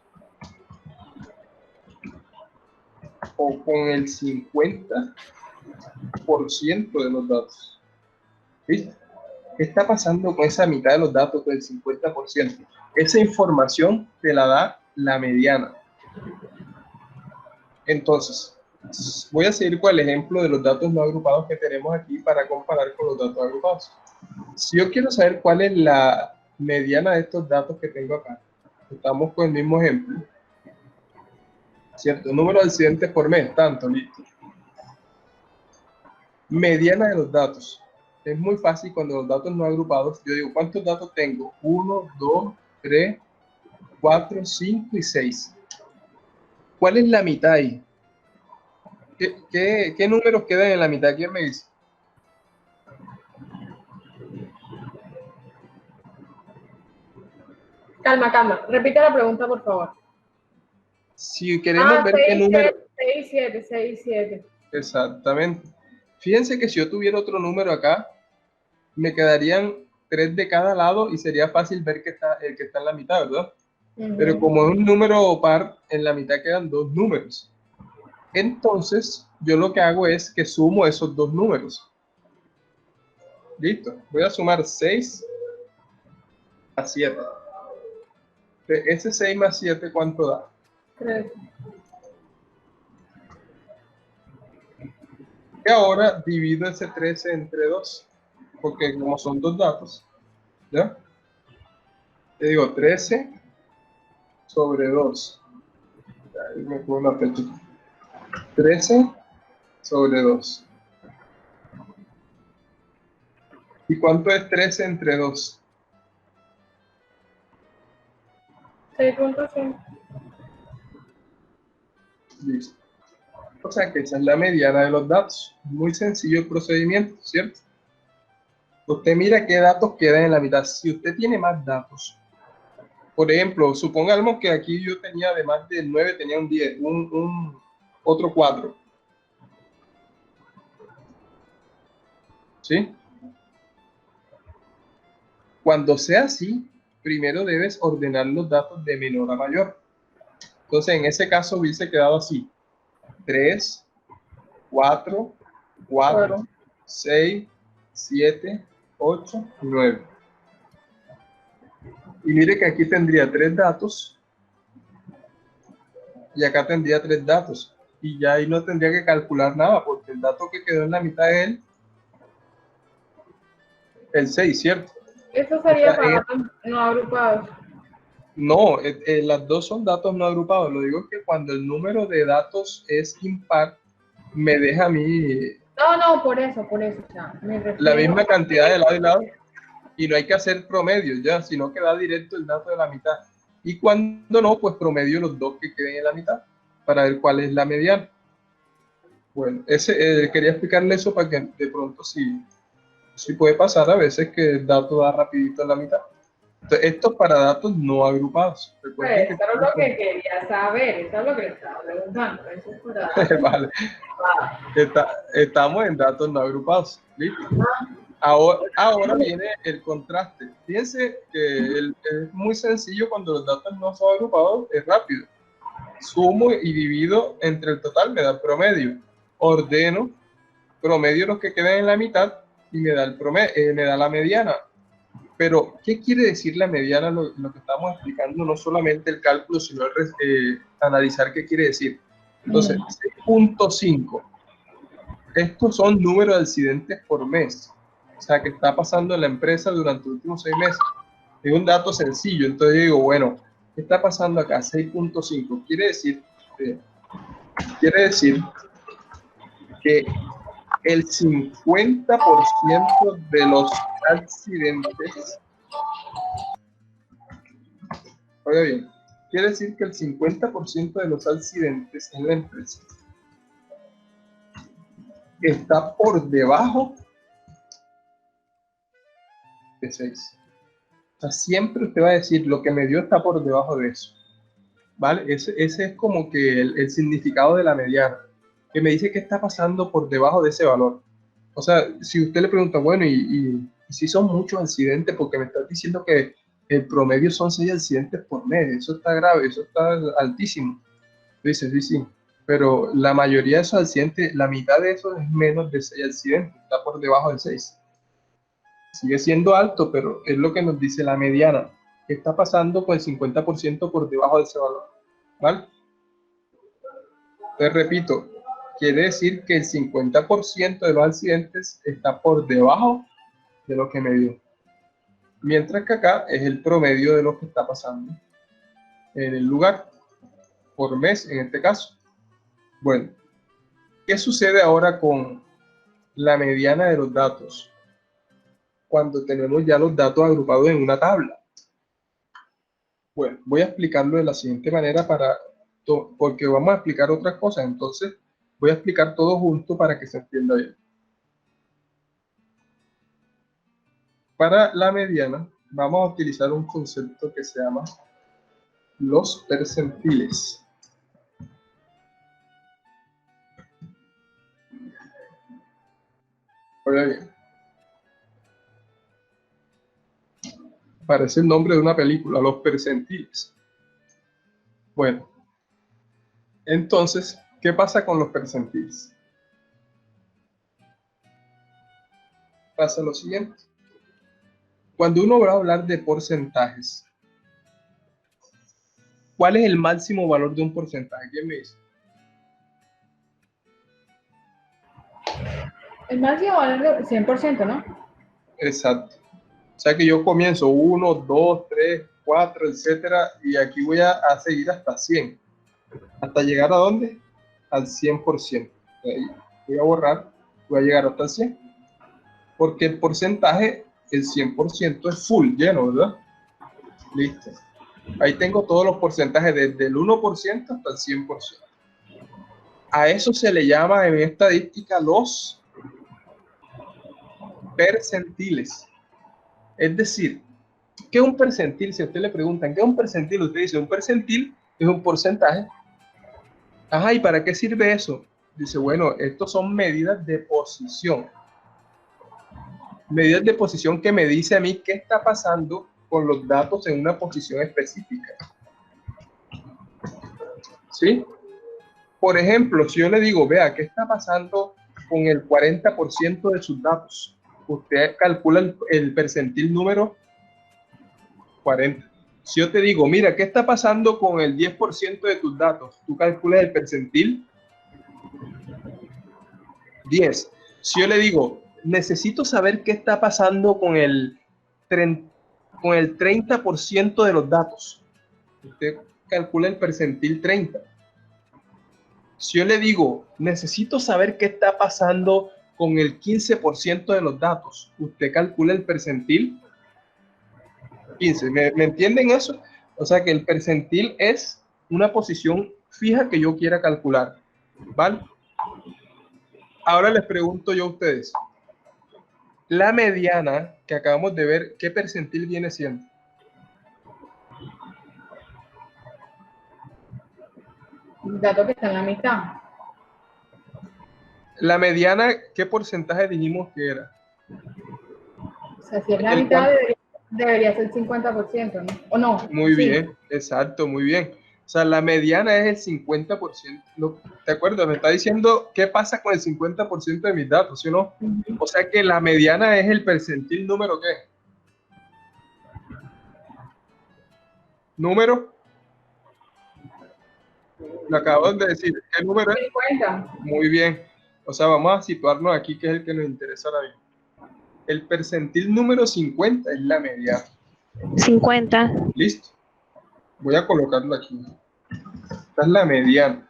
Speaker 1: o con el 50% de los datos. ¿Viste? ¿Qué está pasando con esa mitad de los datos del 50%? Esa información te la da la mediana. Entonces, voy a seguir con el ejemplo de los datos no agrupados que tenemos aquí para comparar con los datos agrupados. Si yo quiero saber cuál es la mediana de estos datos que tengo acá, estamos con el mismo ejemplo, ¿cierto? Número de accidentes por mes, tanto, listo. Mediana de los datos. Es muy fácil cuando los datos no agrupados. Yo digo, ¿cuántos datos tengo? 1, 2, 3, 4, 5 y 6. ¿Cuál es la mitad ahí? ¿Qué números quedan en la mitad? ¿Quién me dice?
Speaker 2: Calma. Repite la pregunta, por favor.
Speaker 1: Si queremos ver qué número...
Speaker 2: 6, 7.
Speaker 1: Exactamente. Fíjense que si yo tuviera otro número acá, me quedarían 3 de cada lado y sería fácil ver el que está en la mitad, ¿verdad? Pero como es un número par, en la mitad quedan 2 números. Entonces, yo lo que hago es que sumo esos 2 números. Listo. Voy a sumar 6 a 7. Ese 6 más 7, ¿cuánto da?
Speaker 2: 13.
Speaker 1: Y ahora divido ese 13 entre 2. Porque como son 2 datos, ¿ya? Te digo 13 sobre 2. Ahí me pongo una fecha. 13 sobre 2. ¿Y cuánto es 13 entre 2?
Speaker 2: 6.5.
Speaker 1: Listo. O sea que esa es la mediana de los datos. Muy sencillo el procedimiento, ¿cierto? Usted mira qué datos quedan en la mitad. Si usted tiene más datos, por ejemplo, supongamos que aquí yo tenía, además de 9, tenía un 10, otro 4. ¿Sí? Cuando sea así, primero debes ordenar los datos de menor a mayor. Entonces, en ese caso hubiese quedado así. 3, 4, 4, 6, 7, 8, 9. Y mire que aquí tendría 3 datos. Y acá tendría 3 datos. Y ya ahí no tendría que calcular nada, porque el dato que quedó en la mitad es el 6, ¿cierto?
Speaker 2: Eso sería para datos no agrupados.
Speaker 1: No, las dos son datos no agrupados. Lo digo que cuando el número de datos es impar, me deja a mí
Speaker 2: No, por eso. O sea,
Speaker 1: la misma cantidad de lado y lado. Y no hay que hacer promedios ya, sino que da directo el dato de la mitad. Y cuando no, pues promedio los dos que queden en la mitad para ver cuál es la mediana. Bueno, quería explicarle eso para que de pronto sí puede pasar a veces que el dato da rapidito en la mitad. Entonces, esto es para datos no agrupados. Recuerden
Speaker 2: Pues, eso es lo que quería saber, eso es lo que le estaba preguntando. Eso es por datos.
Speaker 1: Vale. Estamos en datos no agrupados. ¿Listo? Ahora viene el contraste. Fíjense que es muy sencillo cuando los datos no son agrupados, es rápido. Sumo y divido entre el total, me da el promedio. Ordeno, promedio los que quedan en la mitad y me da me da la mediana. Pero, ¿qué quiere decir la mediana? Lo que estamos explicando, no solamente el cálculo, sino analizar qué quiere decir. Entonces, 6.5. Estos son números de accidentes por mes. O sea, que está pasando en la empresa durante los últimos 6 meses. Es un dato sencillo. Entonces yo digo, bueno, ¿qué está pasando acá? 6.5. Quiere decir que el 50% de los accidentes, oiga bien, quiere decir que el 50% de los accidentes en la empresa está por debajo de 6. O sea, siempre usted va a decir lo que me dio está por debajo de eso. ¿Vale? Ese es como que el significado de la mediana, que me dice que está pasando por debajo de ese valor. O sea, si usted le pregunta, bueno, y si son muchos accidentes, porque me estás diciendo que el promedio son 6 accidentes por mes, eso está grave, eso está altísimo. Dice, sí, pero la mayoría de esos accidentes, la mitad de esos es menos de 6 accidentes, está por debajo de 6. Sigue siendo alto, pero es lo que nos dice la mediana, que está pasando con el 50% por debajo de ese valor. ¿Vale? Te repito, quiere decir que el 50% de los accidentes está por debajo de lo que me dio. Mientras que acá es el promedio de lo que está pasando en el lugar, por mes en este caso. Bueno, ¿qué sucede ahora con la mediana de los datos? Cuando tenemos ya los datos agrupados en una tabla. Bueno, voy a explicarlo de la siguiente manera porque vamos a explicar otras cosas, entonces voy a explicar todo junto para que se entienda bien. Para la mediana vamos a utilizar un concepto que se llama los percentiles. Oiga bien. Parece el nombre de una película, los percentiles. Bueno, entonces, ¿qué pasa con los percentiles? Pasa lo siguiente. Cuando uno va a hablar de porcentajes, ¿cuál es el máximo valor de un porcentaje? ¿Quién me dice?
Speaker 2: El máximo valor del 100%, ¿no?
Speaker 1: Exacto. O sea que yo comienzo 1, 2, 3, 4, etcétera, y aquí voy a seguir hasta 100. ¿Hasta llegar a dónde? Al 100%. Ahí voy a borrar, voy a llegar hasta el 100. Porque el porcentaje, el 100% es full, lleno, ¿verdad? Listo. Ahí tengo todos los porcentajes desde el 1% hasta el 100%. A eso se le llama en estadística los percentiles. Es decir, ¿qué es un percentil? Si a usted le preguntan, ¿qué es un percentil? Usted dice, un percentil es un porcentaje. Ajá, ¿y para qué sirve eso? Dice, bueno, estos son medidas de posición. Medidas de posición que me dice a mí qué está pasando con los datos en una posición específica. ¿Sí? Por ejemplo, si yo le digo, vea, ¿qué está pasando con el 40% de sus datos? Usted calcula el percentil número 40. Si yo te digo, mira, ¿qué está pasando con el 10% de tus datos? Tú calculas el percentil 10. Si yo le digo, necesito saber qué está pasando con el 30% de los datos, usted calcula el percentil 30. Si yo le digo, necesito saber qué está pasando con el 15% de los datos, usted calcula el percentil 15. ¿Me entienden eso? O sea que el percentil es una posición fija que yo quiera calcular, ¿vale? Ahora les pregunto yo a ustedes, la mediana que acabamos de ver, ¿qué percentil viene siendo?
Speaker 2: Un dato que está en la mitad.
Speaker 1: La mediana, ¿qué porcentaje dijimos que era?
Speaker 2: O sea, si es la
Speaker 1: El
Speaker 2: mitad,
Speaker 1: cual-
Speaker 2: debería ser 50%, ¿no? ¿O no?
Speaker 1: Muy
Speaker 2: Sí.
Speaker 1: bien, exacto, muy bien. O sea, la mediana es el 50%. ¿De acuerdo? Me está diciendo qué pasa con el 50% de mis datos, ¿sí o no? O sea que la mediana es el percentil número ¿qué? Número, lo acabo de decir, ¿qué número es?
Speaker 2: 50.
Speaker 1: Muy bien. O sea, vamos a situarnos aquí, que es el que nos interesa ahora mismo. El percentil número 50 es la mediana.
Speaker 4: 50.
Speaker 1: ¿Listo? Voy a colocarlo aquí. Esta es la mediana.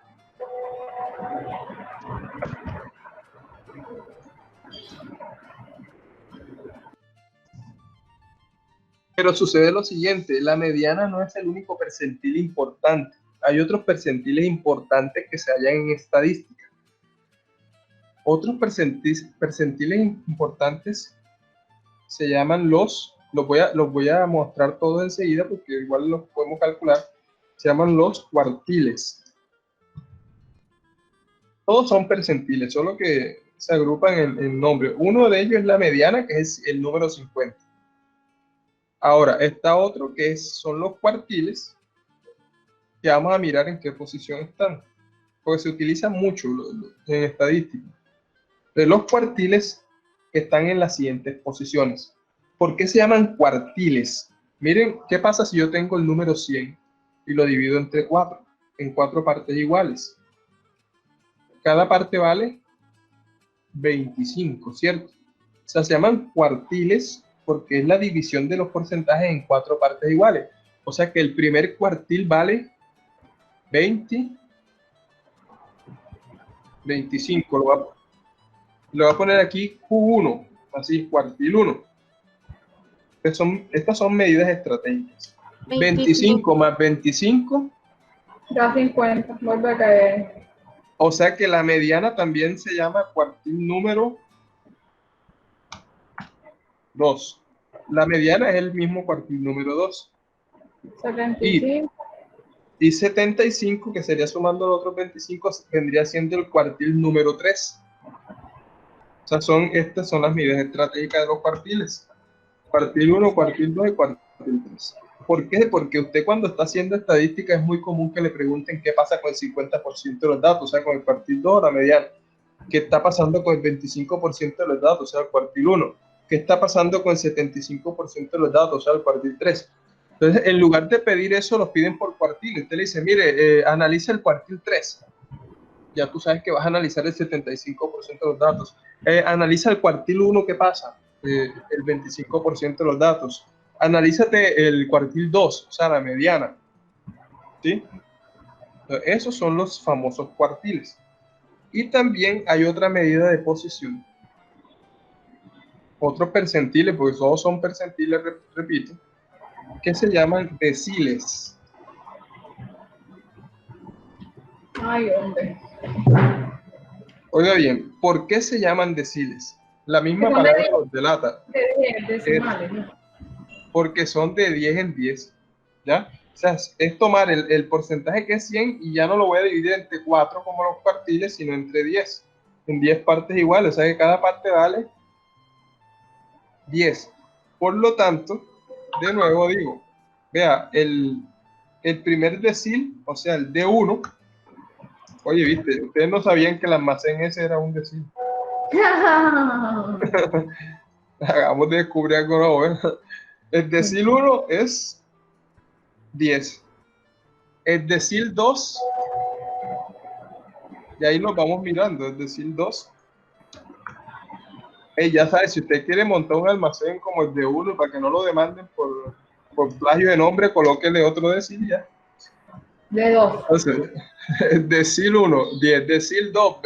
Speaker 1: Pero sucede lo siguiente, la mediana no es el único percentil importante. Hay otros percentiles importantes que se hallan en estadística. Otros percentiles importantes se llaman los voy a mostrar todos enseguida porque igual los podemos calcular. Se llaman los cuartiles. Todos son percentiles, solo que se agrupan en nombre. Uno de ellos es la mediana, que es el número 50. Ahora, está otro que son los cuartiles, que vamos a mirar en qué posición están, porque se utilizan mucho en estadística. De los cuartiles están en las siguientes posiciones. ¿Por qué se llaman cuartiles? Miren, ¿qué pasa si yo tengo el número 100 y lo divido entre 4, en 4 partes iguales? Cada parte vale 25, ¿cierto? O sea, se llaman cuartiles porque es la división de los porcentajes en 4 partes iguales. O sea que el primer cuartil vale 20, 25. Lo voy a poner aquí Q1, así, cuartil 1. Estas son medidas estratégicas. 25 más 25.
Speaker 2: Da 50, vuelve a caer.
Speaker 1: O sea que la mediana también se llama cuartil número 2. La mediana es el mismo cuartil número 2.
Speaker 2: 75.
Speaker 1: Y 75, que sería sumando los otros 25, vendría siendo el cuartil número 3. O sea, estas son las medidas estratégicas de los cuartiles. Cuartil 1, cuartil 2 y cuartil 3. ¿Por qué? Porque usted cuando está haciendo estadística es muy común que le pregunten qué pasa con el 50% de los datos, o sea, con el cuartil 2 o la mediana. ¿Qué está pasando con el 25% de los datos, o sea, el cuartil 1? ¿Qué está pasando con el 75% de los datos, o sea, el cuartil 3? Entonces, en lugar de pedir eso, los piden por cuartil. Usted le dice, mire, analiza el cuartil 3. Ya tú sabes que vas a analizar el 75% de los datos. Analiza el cuartil 1, ¿qué pasa? El 25% de los datos. Analízate el cuartil 2, o sea, la mediana. ¿Sí? Entonces, esos son los famosos cuartiles. Y también hay otra medida de posición. Otros percentiles, porque todos son percentiles, repito, que se llaman deciles.
Speaker 2: Ay, hombre.
Speaker 1: Oiga bien, ¿por qué se llaman deciles? La misma palabra los delata.
Speaker 2: Decimales, ¿no?
Speaker 1: Porque son de 10 en 10, ¿ya? O sea, es tomar el porcentaje que es 100 y ya no lo voy a dividir entre 4 como los cuartiles, sino entre 10, en 10 partes iguales, o sea que cada parte vale 10. Por lo tanto, de nuevo digo, vea, el primer decil, o sea, el D1, oye, viste, ustedes no sabían que el almacén ese era un decil. Hagamos de descubrir algo nuevo, ¿eh? El decil 1 es 10. El decil 2, y ahí nos vamos mirando, el decil 2. Ya sabes, si usted quiere montar un almacén como el de 1 para que no lo demanden por plagio de nombre, colóquele otro decil ya.
Speaker 2: De 2.
Speaker 1: Entonces, el decil 1, 10, decil 2,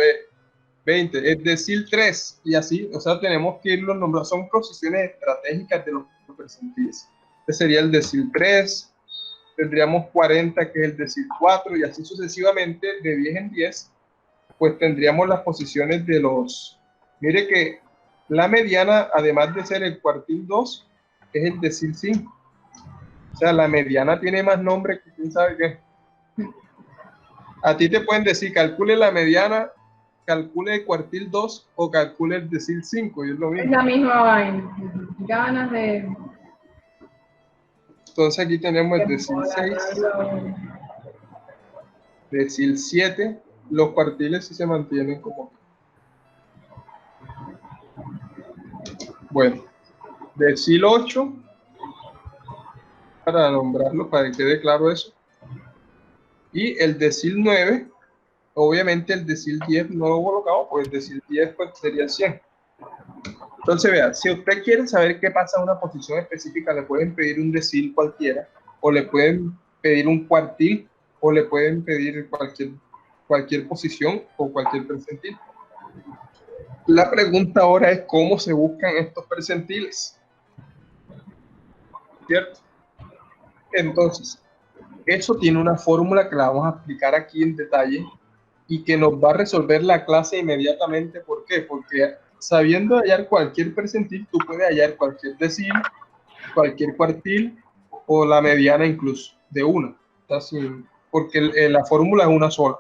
Speaker 1: 20, el decil 3, y así, o sea, tenemos que irlos nombrando, son posiciones estratégicas de los percentiles. Este sería el decil 3, tendríamos 40, que es el decil 4, y así sucesivamente, de 10 en 10, pues tendríamos las posiciones de los... Mire que la mediana, además de ser el cuartil 2, es el decil 5. O sea, la mediana tiene más nombre que quién sabe qué. A ti te pueden decir, calcule la mediana, calcule el cuartil 2 o calcule el decil 5, y es lo
Speaker 2: Es
Speaker 1: mismo.
Speaker 2: la misma vaina. Ganas de...
Speaker 1: Entonces aquí tenemos el decil 6,
Speaker 2: agarrarlo.
Speaker 1: decil 7, los cuartiles sí se mantienen como... Bueno, decil 8, para nombrarlo, para que quede claro eso. Y el decil 9, obviamente el decil 10 no lo he colocado, pues el decil 10 pues sería 100. Entonces, vea, si usted quiere saber qué pasa en una posición específica, le pueden pedir un decil cualquiera, o le pueden pedir un cuartil, o le pueden pedir cualquier posición o cualquier percentil. La pregunta ahora es cómo se buscan estos percentiles, ¿cierto? Entonces, eso tiene una fórmula que la vamos a explicar aquí en detalle y que nos va a resolver la clase inmediatamente. ¿Por qué? Porque sabiendo hallar cualquier percentil, tú puedes hallar cualquier decil, cualquier cuartil o la mediana incluso, de una. Así, porque la fórmula es una sola.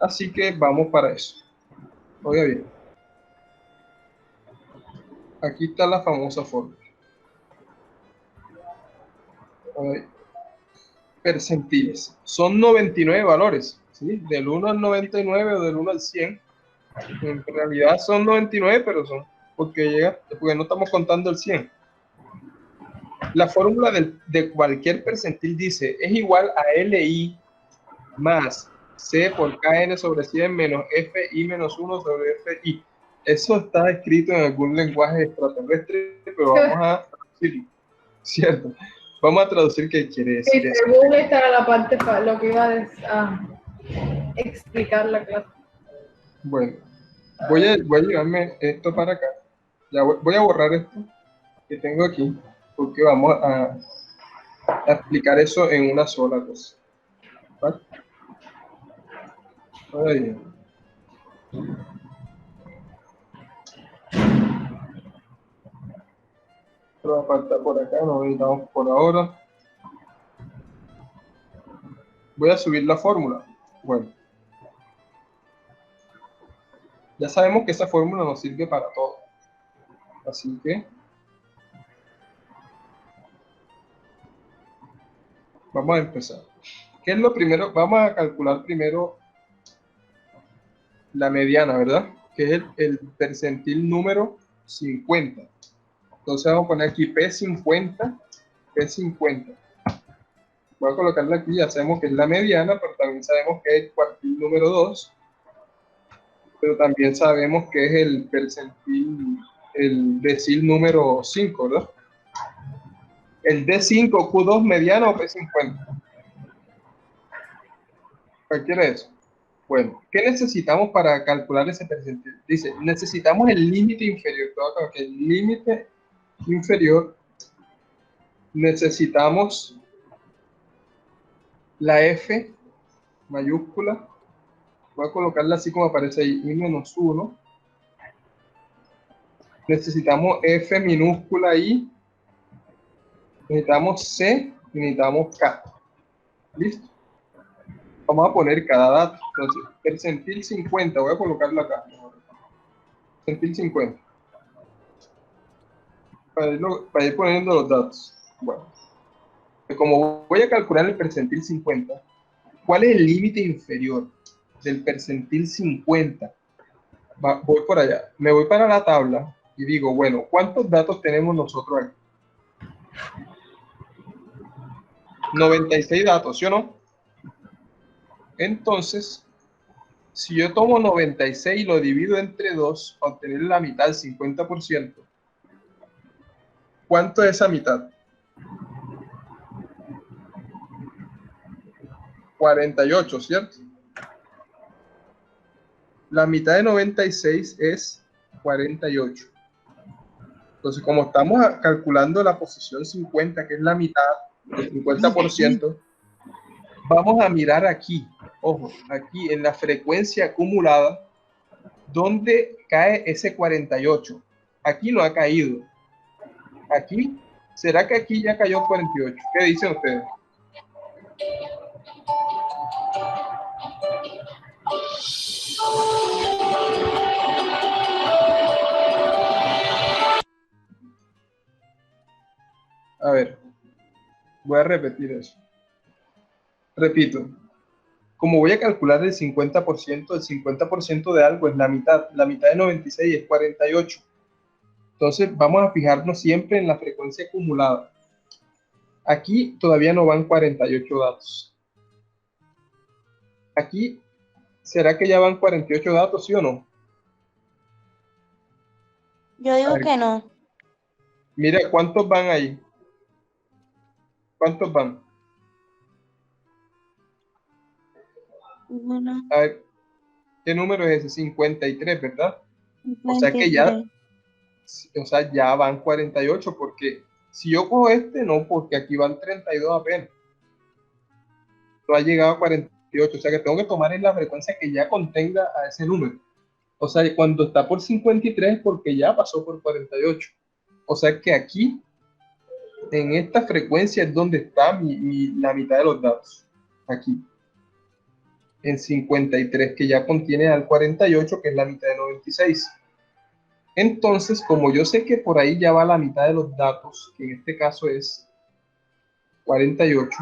Speaker 1: Así que vamos para eso. Oiga bien. Aquí está la famosa fórmula. Percentiles. Son 99 valores, ¿sí? Del 1 al 99 o del 1 al 100. En realidad son 99, pero son porque no estamos contando el 100. La fórmula de cualquier percentil dice es igual a LI más C por KN sobre 100 menos FI menos 1 sobre FI. Eso está escrito en algún lenguaje extraterrestre, pero vamos a traducirlo, ¿cierto? Vamos a traducir qué quiere decir eso.
Speaker 2: Según esta era la parte, lo que iba a explicar la clase.
Speaker 1: Bueno, voy a llevarme esto para acá. Ya voy a borrar esto que tengo aquí, porque vamos a explicar eso en una sola cosa. ¿Vale? Ahora bien. Lo voy a apartar por acá, no necesitamos por ahora. Voy a subir la fórmula. Bueno, ya sabemos que esa fórmula nos sirve para todo. Así que vamos a empezar. ¿Qué es lo primero? Vamos a calcular primero la mediana, ¿verdad? Que es el percentil número 50. Entonces vamos a poner aquí P50, P50. Voy a colocarla aquí, ya sabemos que es la mediana, pero también sabemos que es el cuartil número 2. Pero también sabemos que es el percentil, el decil número 5, ¿verdad? El D5, Q2 mediana o P50. Cualquiera de eso. Bueno, ¿qué necesitamos para calcular ese percentil? Dice, necesitamos el límite inferior. El límite inferior, necesitamos la F mayúscula. Voy a colocarla así como aparece ahí, I menos 1. Necesitamos F minúscula I. Necesitamos C y necesitamos K. ¿Listo? Vamos a poner cada dato. Entonces, percentil 50, voy a colocarlo acá. Percentil 50. Para ir poniendo los datos. Bueno, como voy a calcular el percentil 50, ¿cuál es el límite inferior del percentil 50? Voy por allá. Me voy para la tabla y digo, bueno, ¿cuántos datos tenemos nosotros aquí? 96 datos, ¿sí o no? Entonces, si yo tomo 96 y lo divido entre 2 para obtener la mitad, el 50%, ¿cuánto es esa mitad? 48, ¿cierto? La mitad de 96 es 48. Entonces, como estamos calculando la posición 50, que es la mitad, el 50%, vamos a mirar aquí, ojo, aquí en la frecuencia acumulada, ¿dónde cae ese 48? Aquí no ha caído. Aquí, ¿será que aquí ya cayó 48? ¿Qué dicen ustedes? A ver, voy a repetir eso. Repito, como voy a calcular el 50% de algo es la mitad de 96 es 48. Entonces vamos a fijarnos siempre en la frecuencia acumulada. Aquí todavía no van 48 datos. Aquí, ¿será que ya van 48 datos, sí o no?
Speaker 4: Yo digo que no.
Speaker 1: Mira, ¿cuántos van ahí? ¿Cuántos van?
Speaker 4: Bueno,
Speaker 1: A ver, ¿qué número es ese? 53, ¿verdad? O sea que
Speaker 4: 23.
Speaker 1: ya van 48, porque si yo cojo este, no, porque aquí van 32 apenas. No ha llegado a 48, o sea que tengo que tomar en la frecuencia que ya contenga a ese número. O sea, cuando está por 53 porque ya pasó por 48. O sea que aquí, en esta frecuencia es donde está la mitad de los datos. Aquí. En 53, que ya contiene al 48, que es la mitad de 96. Entonces, como yo sé que por ahí ya va la mitad de los datos, que en este caso es 48,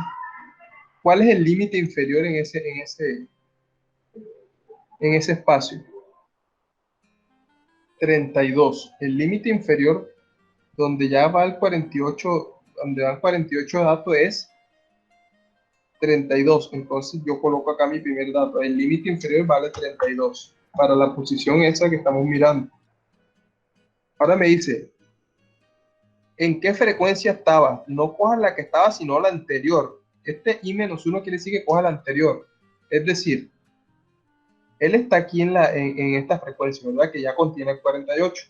Speaker 1: ¿cuál es el límite inferior en ese espacio? 32. El límite inferior donde ya va el 48, donde van 48 datos es 32. Entonces yo coloco acá mi primer dato. El límite inferior vale 32 para la posición esa que estamos mirando. Ahora me dice, ¿en qué frecuencia estaba? No cojas la que estaba, sino la anterior. Este I-1 quiere decir que coja la anterior. Es decir, él está aquí en esta frecuencia, ¿verdad? Que ya contiene el 48.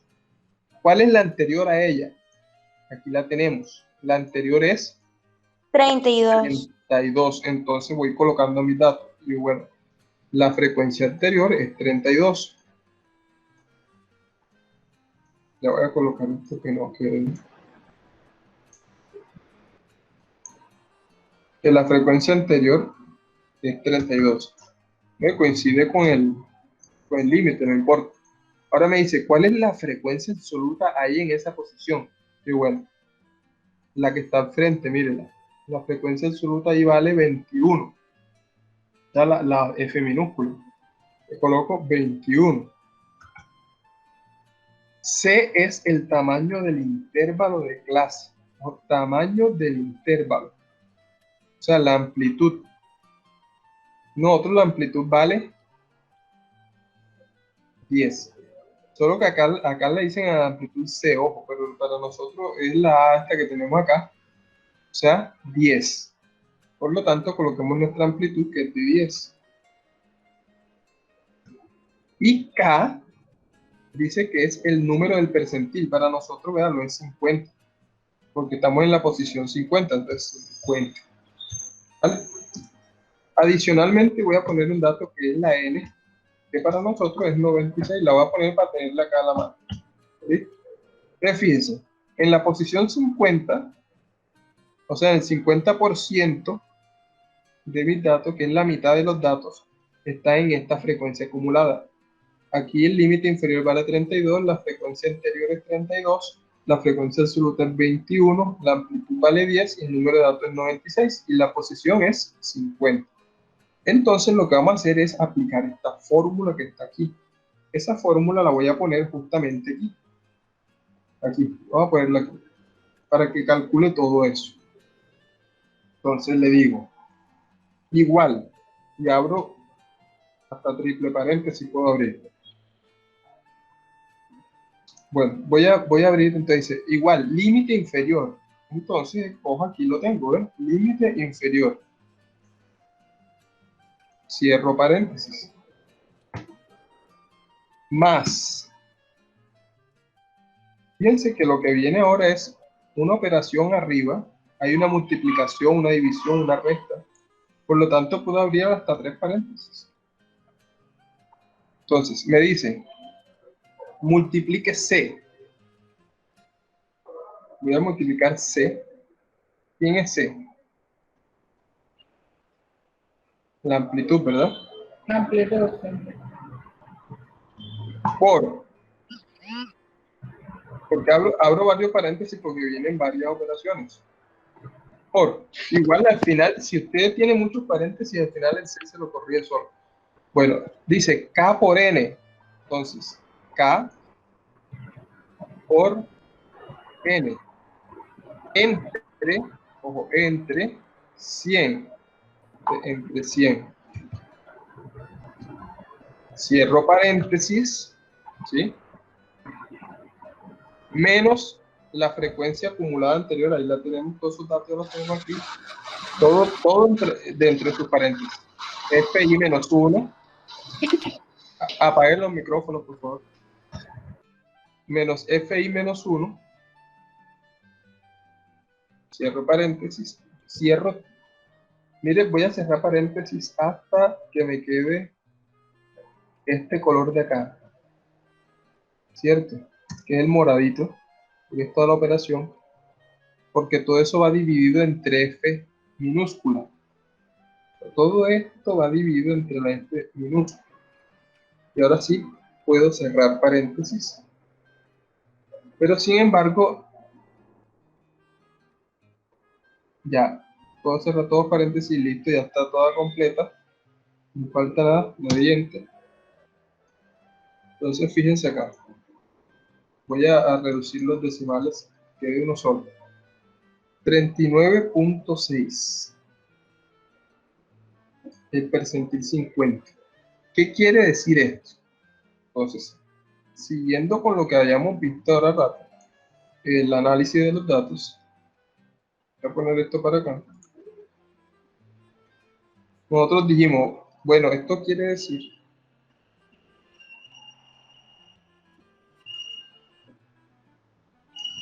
Speaker 1: ¿Cuál es la anterior a ella? Aquí la tenemos. La anterior es
Speaker 4: 32.
Speaker 1: 32. Entonces voy colocando mis datos. Y bueno, la frecuencia anterior es 32. Ya voy a colocar esto que no quede. Que la frecuencia anterior es 32. Me coincide con el límite, no importa. Ahora me dice, ¿cuál es la frecuencia absoluta ahí en esa posición? Y bueno, la que está al frente, mírenla. La frecuencia absoluta ahí vale 21. Ya la F minúscula. Le coloco 21. C es el tamaño del intervalo de clase. O tamaño del intervalo. O sea, la amplitud. Nosotros la amplitud vale 10. Solo que acá le dicen a la amplitud C, ojo, pero para nosotros es la A esta que tenemos acá. O sea, 10. Por lo tanto, coloquemos nuestra amplitud que es de 10. Y K dice que es el número del percentil. Para nosotros, veanlo, es 50. Porque estamos en la posición 50, entonces 50. ¿Vale? Adicionalmente, voy a poner un dato que es la N, que para nosotros es 96. La voy a poner para tenerla acá a la mano. ¿Sí? Fíjense, en la posición 50, o sea, el 50% de mis datos, que es la mitad de los datos, está en esta frecuencia acumulada. Aquí el límite inferior vale 32, la frecuencia anterior es 32, la frecuencia absoluta es 21, la amplitud vale 10 y el número de datos es 96 y la posición es 50. Entonces lo que vamos a hacer es aplicar esta fórmula que está aquí. Esa fórmula la voy a poner justamente aquí. Aquí, vamos a ponerla aquí, para que calcule todo eso. Entonces le digo, igual, y abro hasta triple paréntesis, puedo abrir. Bueno, voy a abrir, entonces dice, igual, límite inferior. Entonces, ojo, aquí lo tengo, ¿ven? Límite inferior. Cierro paréntesis. Más. Fíjense que lo que viene ahora es una operación arriba Hay una multiplicación, una división, una resta. Por lo tanto, puedo abrir hasta 3 paréntesis. Entonces, me dice, multiplique C. Voy a multiplicar C. ¿Quién es C? La amplitud, ¿verdad?
Speaker 2: La amplitud.
Speaker 1: Porque abro varios paréntesis porque vienen varias operaciones. Igual al final, si usted tiene muchos paréntesis, al final el C se lo corrige solo. Bueno, dice K por N. Entonces, K por N. Entre 100. Entre 100. Cierro paréntesis, ¿sí? Menos la frecuencia acumulada anterior, ahí la tenemos, todos esos datos los tenemos aquí, todo entre sus paréntesis. FI menos 1, apaguen los micrófonos, por favor, menos FI menos 1, cierro paréntesis, mire, voy a cerrar paréntesis hasta que me quede este color de acá, ¿cierto? Que es el moradito, que es toda la operación, porque todo eso va dividido entre F minúscula. Todo esto va dividido entre la F minúscula. Y ahora sí, puedo cerrar paréntesis. Pero sin embargo, ya, puedo cerrar todos paréntesis, listo, ya está toda completa. No falta nada, no hay enter. Entonces, fíjense acá. Voy a reducir los decimales, quede uno solo. 39.6. El percentil 50. ¿Qué quiere decir esto? Entonces, siguiendo con lo que hayamos visto ahora rato, el análisis de los datos, voy a poner esto para acá. Nosotros dijimos, bueno, esto quiere decir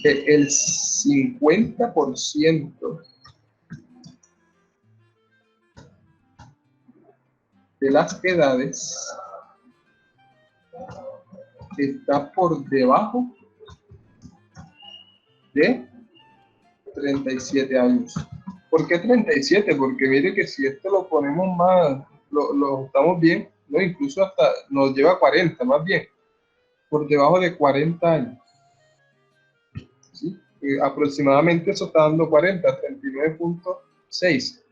Speaker 1: que el 50% de las edades está por debajo de 37 años. ¿Por qué 37? Porque mire que si esto lo ponemos más, lo estamos bien, ¿no? Incluso hasta nos lleva a 40, más bien, por debajo de 40 años. ¿Sí? Aproximadamente eso está dando 40, 39.6.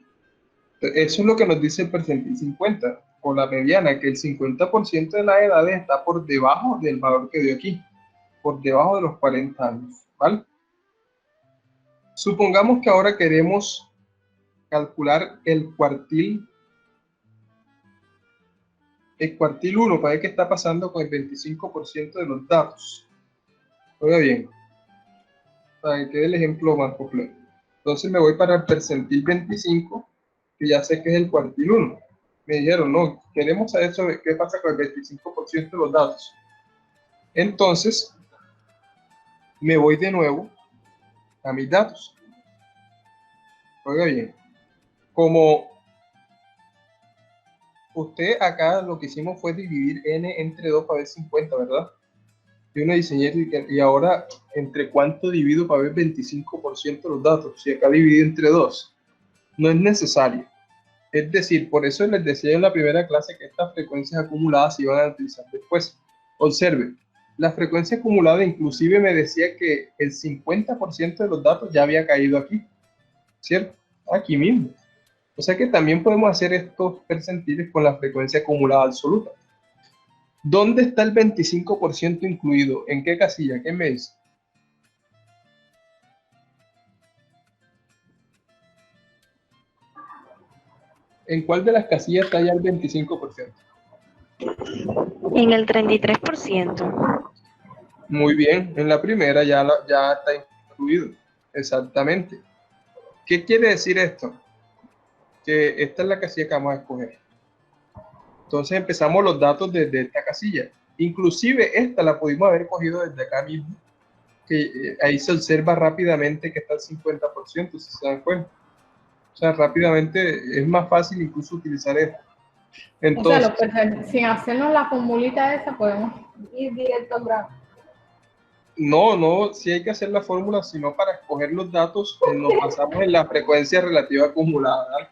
Speaker 1: Eso es lo que nos dice el percentil 50, o la mediana, que el 50% de las edades está por debajo del valor que dio aquí, por debajo de los 40 años, ¿vale? Supongamos que ahora queremos calcular el cuartil 1, para ver qué está pasando con el 25% de los datos. Oiga bien, para que quede el ejemplo más completo. Entonces me voy para el percentil 25, que ya sé que es el cuartil 1. Me dijeron, no, queremos saber sobre qué pasa con el 25% de los datos. Entonces, me voy de nuevo a mis datos. Oiga bien, como usted acá lo que hicimos fue dividir n entre 2 para ver 50, ¿verdad? Yo no diseñé, y ahora, ¿entre cuánto divido para ver 25% de los datos? Si acá divido entre 2, no es necesario. Es decir, por eso les decía en la primera clase que estas frecuencias acumuladas se iban a utilizar después. Observe, la frecuencia acumulada inclusive me decía que el 50% de los datos ya había caído aquí, ¿cierto? Aquí mismo. O sea que también podemos hacer estos percentiles con la frecuencia acumulada absoluta. ¿Dónde está el 25% incluido? ¿En qué casilla? ¿Qué me dice? ¿En cuál de las casillas está ya el 25%?
Speaker 4: En el 33%.
Speaker 1: Muy bien, en la primera ya está incluido. Exactamente. ¿Qué quiere decir esto? Que esta es la casilla que vamos a escoger. Entonces empezamos los datos desde esta casilla. Inclusive esta la pudimos haber cogido desde acá mismo, que ahí se observa rápidamente que está al 50%, si se dan cuenta. O sea, rápidamente es más fácil incluso utilizar esto. Entonces,
Speaker 2: o sea, sin hacernos la formulita esa, podemos ir directo al grano.
Speaker 1: no, sí hay que hacer la fórmula, sino para escoger los datos nos basamos en la frecuencia relativa acumulada, ¿verdad?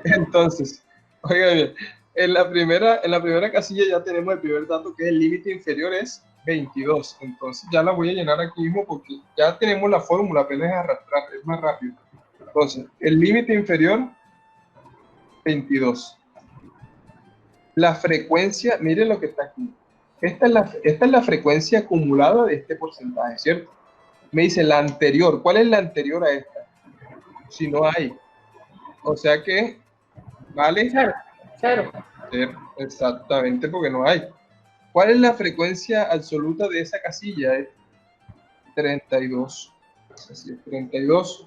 Speaker 1: Entonces, oigan bien, en la primera casilla ya tenemos el primer dato, que es el límite inferior es 22. Entonces ya la voy a llenar aquí mismo porque ya tenemos la fórmula, apenas es arrastrar, es más rápido. Entonces, el límite inferior, 22. La frecuencia, miren lo que está aquí. Esta es la frecuencia acumulada de este porcentaje, ¿cierto? Me dice la anterior. ¿Cuál es la anterior a esta? Si no hay. O sea que vale
Speaker 2: Cero.
Speaker 1: cero. Exactamente, porque no hay. ¿Cuál es la frecuencia absoluta de esa casilla? Es 32. Así es, 32.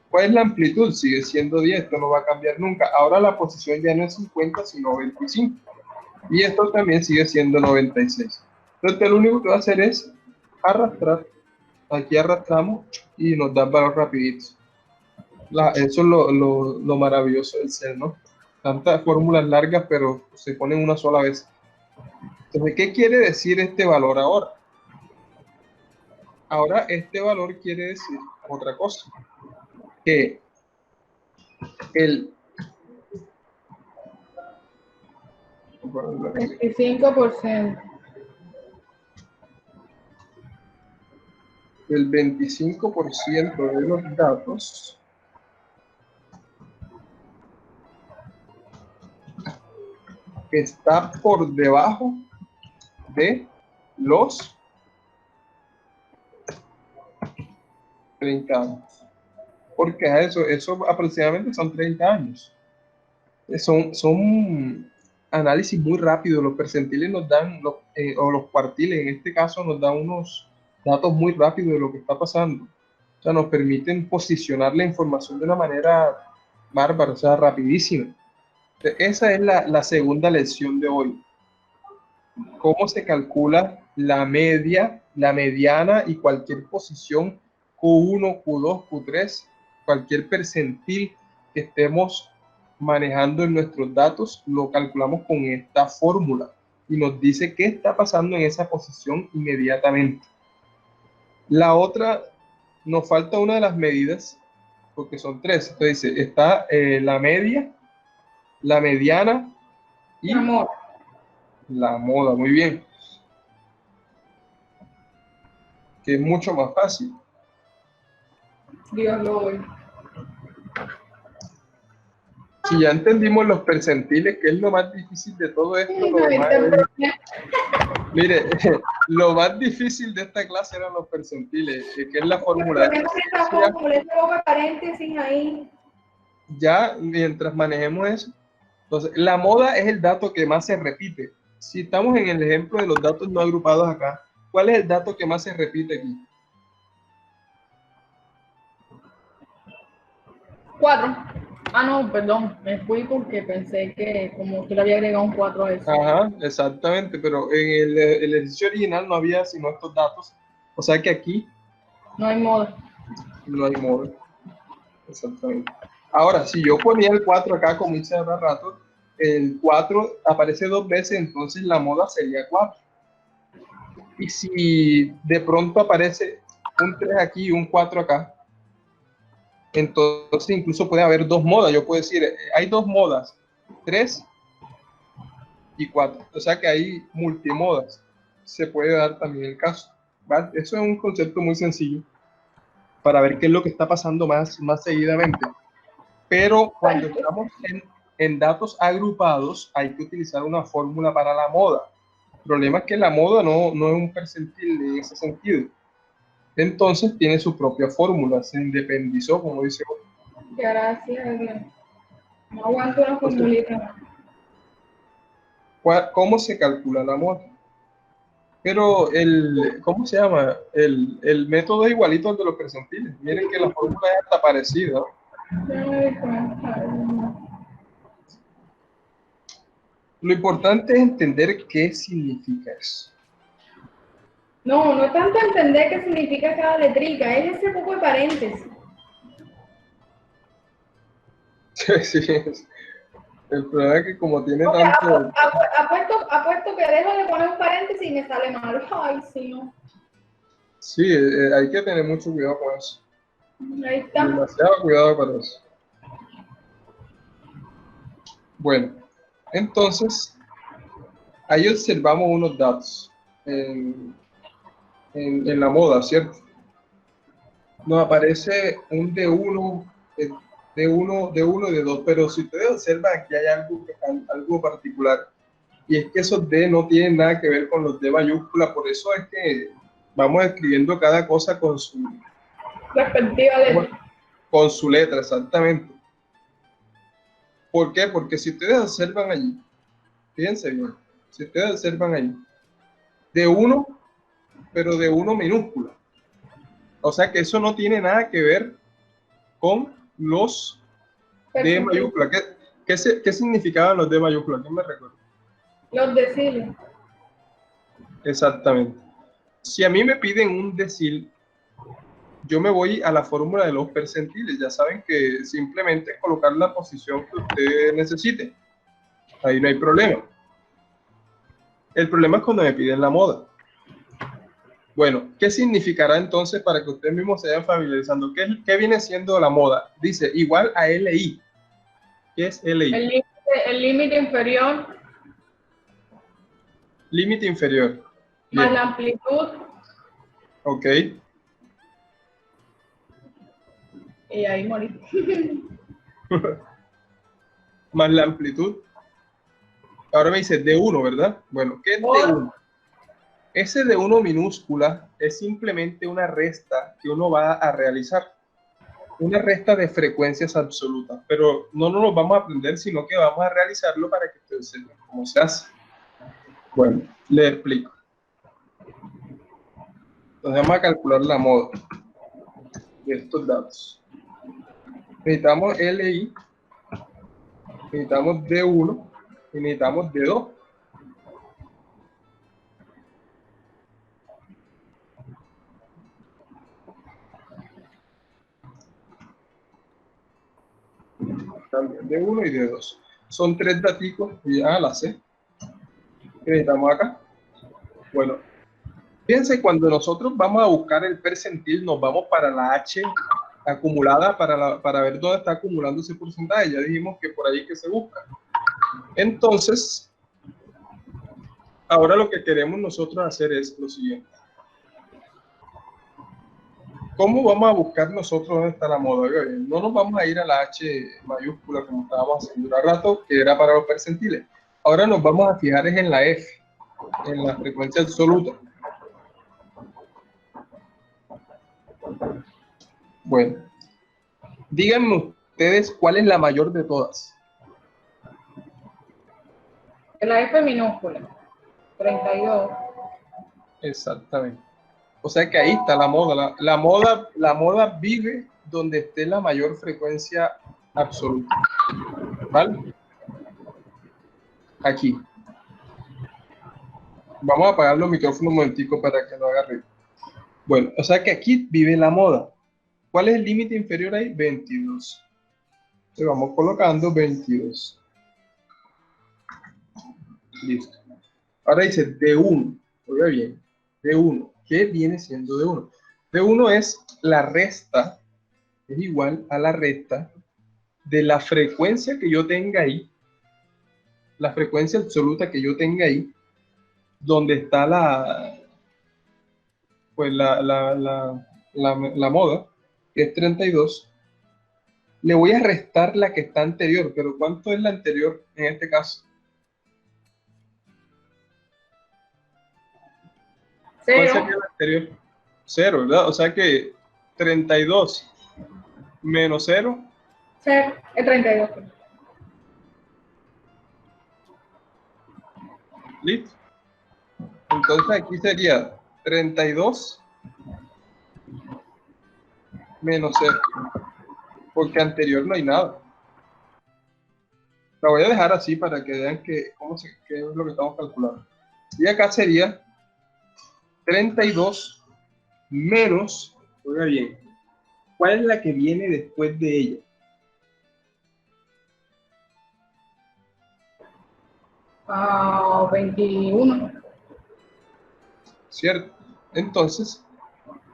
Speaker 1: ¿Cuál es la amplitud? Sigue siendo 10, esto no va a cambiar nunca. Ahora la posición ya no es 50, sino 25. Y esto también sigue siendo 96. Entonces lo único que va a hacer es arrastrar. Aquí arrastramos y nos da el valor rapidito. Eso es lo maravilloso del ser, ¿no? Tantas fórmulas largas, pero se ponen una sola vez. Entonces, ¿qué quiere decir este valor ahora? Ahora este valor quiere decir otra cosa. Que el
Speaker 2: 25%.
Speaker 1: el 25% de los datos está por debajo de los 30 años. Porque eso aproximadamente son 30 años. Son análisis muy rápidos. Los percentiles nos dan, o los cuartiles en este caso, nos dan unos datos muy rápidos de lo que está pasando. O sea, nos permiten posicionar la información de una manera bárbara, o sea, rapidísima. Esa es la segunda lección de hoy. Cómo se calcula la media, la mediana y cualquier posición Q1, Q2, Q3, cualquier percentil que estemos manejando en nuestros datos, lo calculamos con esta fórmula y nos dice qué está pasando en esa posición inmediatamente. La otra, nos falta una de las medidas, porque son tres. Entonces dice, está la media, la mediana y la moda. Muy bien. Que es mucho más fácil.
Speaker 2: Dios lo oye.
Speaker 1: Si ya entendimos los percentiles, que es lo más difícil de todo esto, mire, lo más difícil de esta clase eran los percentiles, que es la fórmula. Ya, mientras manejemos eso, entonces, la moda es el dato que más se repite. Si estamos en el ejemplo de los datos no agrupados acá, ¿cuál es el dato que más se repite aquí?
Speaker 2: 4. Ah, no, perdón, me fui porque pensé que como usted le había agregado un 4 a eso.
Speaker 1: Ajá, exactamente, pero en el ejercicio original no había sino estos datos. O sea que aquí
Speaker 2: no hay moda.
Speaker 1: No hay moda. Exactamente. Ahora, si yo ponía el 4 acá, como hice hace rato, el 4 aparece 2 veces, entonces la moda sería 4. Y si de pronto aparece un 3 aquí y un 4 acá, entonces incluso puede haber 2 modas. Yo puedo decir, hay 2 modas, 3 y 4. O sea que hay multimodas. Se puede dar también el caso, ¿vale? Eso es un concepto muy sencillo para ver qué es lo que está pasando más seguidamente. Pero cuando estamos en datos agrupados, hay que utilizar una fórmula para la moda. El problema es que la moda no es un percentil en ese sentido. Entonces tiene su propia fórmula, se independizó, como dice otro.
Speaker 2: Gracias, no aguanto una formulita.
Speaker 1: ¿Cómo se calcula la moda? Pero ¿cómo se llama? El método es igualito al de los percentiles. Miren que la fórmula es hasta parecida. Lo importante es entender qué significa eso.
Speaker 2: No, no es tanto entender qué significa cada letrica, es ese poco de paréntesis.
Speaker 1: Sí, el problema es que como tiene
Speaker 2: Porque
Speaker 1: tanto...
Speaker 2: apuesto que dejo de poner un paréntesis y me sale mal. Ay, sí, no.
Speaker 1: Sí, hay que tener mucho cuidado con eso.
Speaker 2: Ahí está.
Speaker 1: Demasiado cuidado para eso. Bueno, entonces, ahí observamos unos datos en la moda, ¿cierto? Nos aparece un D1, D1 y D2, pero si ustedes observan, aquí hay algo particular, y es que esos D no tienen nada que ver con los D mayúscula, por eso es que vamos escribiendo cada cosa
Speaker 2: Respectiva de...
Speaker 1: con su letra, exactamente. ¿Por qué? Porque si ustedes observan allí, fíjense bien, si ustedes observan allí, D1, pero D1 minúscula. O sea que eso no tiene nada que ver con los D mayúscula. ¿Qué significaban los D mayúscula? ¿Quién me recuerda?
Speaker 2: Los deciles.
Speaker 1: Exactamente. Si a mí me piden un decil, yo me voy a la fórmula de los percentiles. Ya saben que simplemente es colocar la posición que usted necesite. Ahí no hay problema. El problema es cuando me piden la moda. Bueno, ¿qué significará entonces para que ustedes mismos se vayan familiarizando? ¿Qué viene siendo la moda? Dice igual a LI. ¿Qué es LI?
Speaker 2: El límite inferior
Speaker 1: Límite inferior.
Speaker 2: más
Speaker 1: Bien.
Speaker 2: la amplitud.
Speaker 1: Ok.
Speaker 2: Y ahí morí.
Speaker 1: Más la amplitud. Ahora me dice D1, ¿verdad? Bueno, ¿qué es D1? Ese D1 minúscula es simplemente una resta que uno va a realizar. Una resta de frecuencias absolutas. Pero no nos lo vamos a aprender, sino que vamos a realizarlo para que ustedes sepan cómo se hace. Bueno, les explico. Entonces vamos a calcular la moda de estos datos. Necesitamos LI, necesitamos D1 y necesitamos D2. También D1 y D2. Son tres daticos y ya la sé. ¿Qué necesitamos acá? Bueno, fíjense, cuando nosotros vamos a buscar el percentil, nos vamos para la H acumulada para ver dónde está acumulando ese porcentaje. Ya dijimos que por ahí que se busca. Entonces, ahora lo que queremos nosotros hacer es lo siguiente. ¿Cómo vamos a buscar nosotros dónde está la moda? No nos vamos a ir a la H mayúscula como estábamos haciendo hace rato, que era para los percentiles. Ahora nos vamos a fijar en la F, en la frecuencia absoluta. Bueno, díganme ustedes cuál es la mayor de todas.
Speaker 2: La F minúscula. 32.
Speaker 1: Exactamente. O sea que ahí está la moda. La moda vive donde esté la mayor frecuencia absoluta. ¿Vale? Aquí. Vamos a apagar los micrófonos un momentico para que no haga ruido. Bueno, o sea que aquí vive la moda. ¿Cuál es el límite inferior ahí? 22. Entonces vamos colocando 22. Listo. Ahora dice D1. Oiga bien. D1. ¿Qué viene siendo D1? D1 es la resta, es igual a la resta de la frecuencia que yo tenga ahí, la frecuencia absoluta que yo tenga ahí, donde está pues la moda, que es 32, le voy a restar la que está anterior, pero ¿cuánto es la anterior en este caso? ¿Cuál sería la anterior? 0, ¿verdad? O sea que 32 menos 0.
Speaker 2: 0, es 32.
Speaker 1: ¿Listo? Entonces aquí sería 32 menos 0, porque anterior no hay nada. La voy a dejar así para que vean qué es lo que estamos calculando. Y acá sería 32 menos, oiga bien, ¿cuál es la que viene después de ella?
Speaker 2: Ah, 21.
Speaker 1: ¿Cierto? Entonces,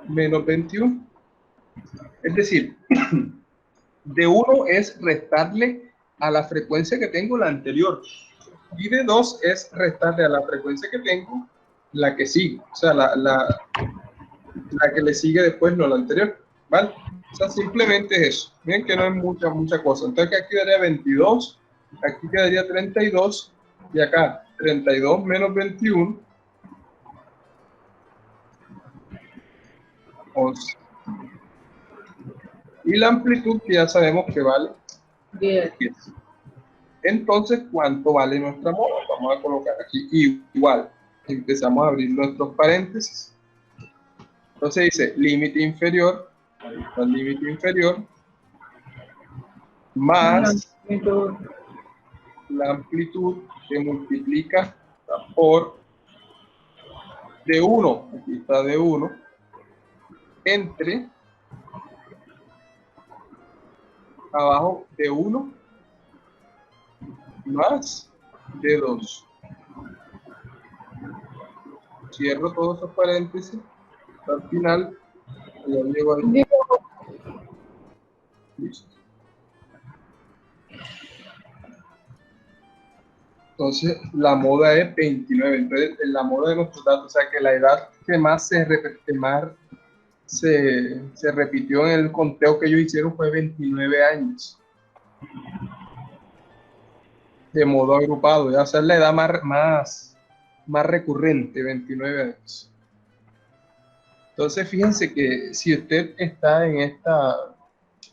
Speaker 1: menos 21. Es decir, de 1 es restarle a la frecuencia que tengo la anterior. Y de 2 es restarle a la frecuencia que tengo la que sigue. O sea, la que le sigue después, no la anterior. ¿Vale? O sea, simplemente es eso. Miren que no es mucha cosa. Entonces aquí quedaría 22, aquí quedaría 32 y acá 32 menos 21, 11. Y la amplitud que ya sabemos que vale
Speaker 2: 10.
Speaker 1: 10. Entonces, ¿cuánto vale nuestra moda? Vamos a colocar aquí igual. Empezamos a abrir nuestros paréntesis. Entonces dice límite inferior, ahí está el límite inferior, más la amplitud que multiplica por de 1, aquí está de 1, entre abajo de 1 más de 2. Cierro todos esos paréntesis. Al final, ya llego ahí. Listo. Entonces, la moda es 29. Entonces, la moda de nuestros datos, o sea, que la edad que más se repitió en el conteo que ellos hicieron fue 29 años. De modo agrupado, ya, o sea, es la edad más recurrente, 29 años. Entonces, fíjense que si usted está en esta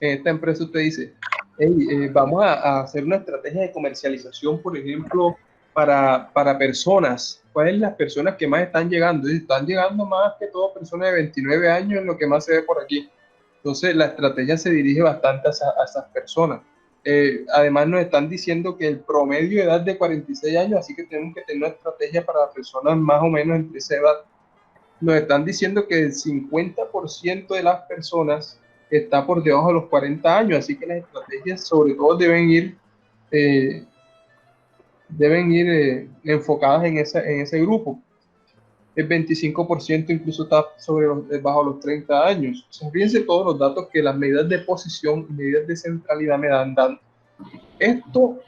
Speaker 1: empresa, usted dice, hey, vamos a hacer una estrategia de comercialización, por ejemplo, para personas. ¿Cuáles son las personas que más están llegando? Y están llegando más que todo personas de 29 años, en lo que más se ve por aquí. Entonces, la estrategia se dirige bastante a esas personas. Además, nos están diciendo que el promedio de edad es de 46 años, así que tenemos que tener una estrategia para personas más o menos entre esa edad. Nos están diciendo que el 50% de las personas está por debajo de los 40 años, así que las estrategias sobre todo deben ir enfocadas en ese grupo. El 25% incluso está bajo los 30 años. O sea, fíjense todos los datos que las medidas de posición y medidas de centralidad me dan dando. Esto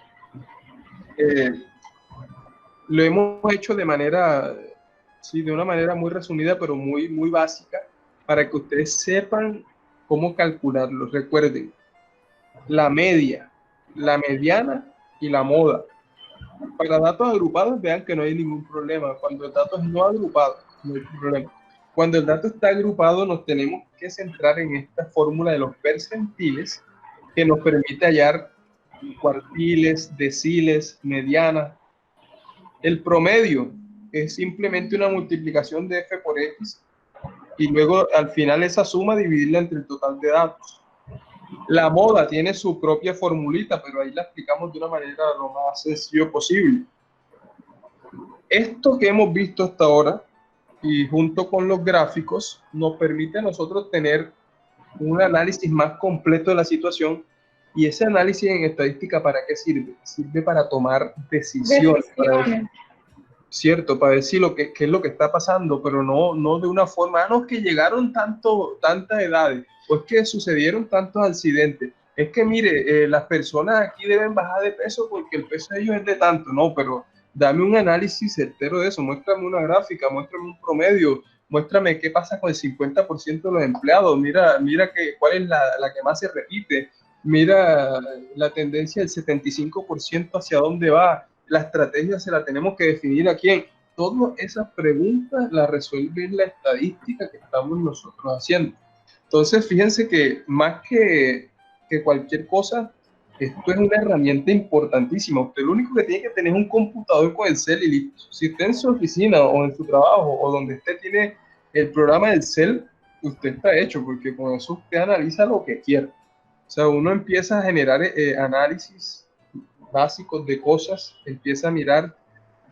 Speaker 1: lo hemos hecho de una manera muy resumida, pero muy básica, para que ustedes sepan cómo calcularlo. Recuerden, la media, la mediana y la moda. Para datos agrupados, vean que no hay ningún problema. Cuando el dato es no agrupado, no hay problema. Cuando el dato está agrupado, nos tenemos que centrar en esta fórmula de los percentiles, que nos permite hallar cuartiles, deciles, medianas. El promedio es simplemente una multiplicación de f por x y luego al final esa suma dividirla entre el total de datos. La moda tiene su propia formulita, pero ahí la explicamos de una manera lo más sencillo posible. Esto que hemos visto hasta ahora y junto con los gráficos nos permite a nosotros tener un análisis más completo de la situación. Y ese análisis en estadística, ¿para qué sirve? Sirve para tomar decisiones. ¿Cierto? Para decir qué es lo que está pasando, pero no de una forma, no, es que llegaron tantas edades, o es que sucedieron tantos accidentes, es que mire, las personas aquí deben bajar de peso porque el peso de ellos es de tanto, no, pero dame un análisis certero de eso, muéstrame una gráfica, muéstrame un promedio, muéstrame qué pasa con el 50% de los empleados, mira cuál es la que más se repite, mira la tendencia del 75% hacia dónde va. La estrategia se la tenemos que definir a quién. Todas esas preguntas las resuelve la estadística que estamos nosotros haciendo. Entonces, fíjense que más que cualquier cosa, esto es una herramienta importantísima. Usted lo único que tiene que tener es un computador con Excel y listo. Si usted en su oficina o en su trabajo o donde usted tiene el programa del Excel, usted está hecho, porque con eso usted analiza lo que quiera. O sea, uno empieza a generar análisis básicos de cosas, empieza a mirar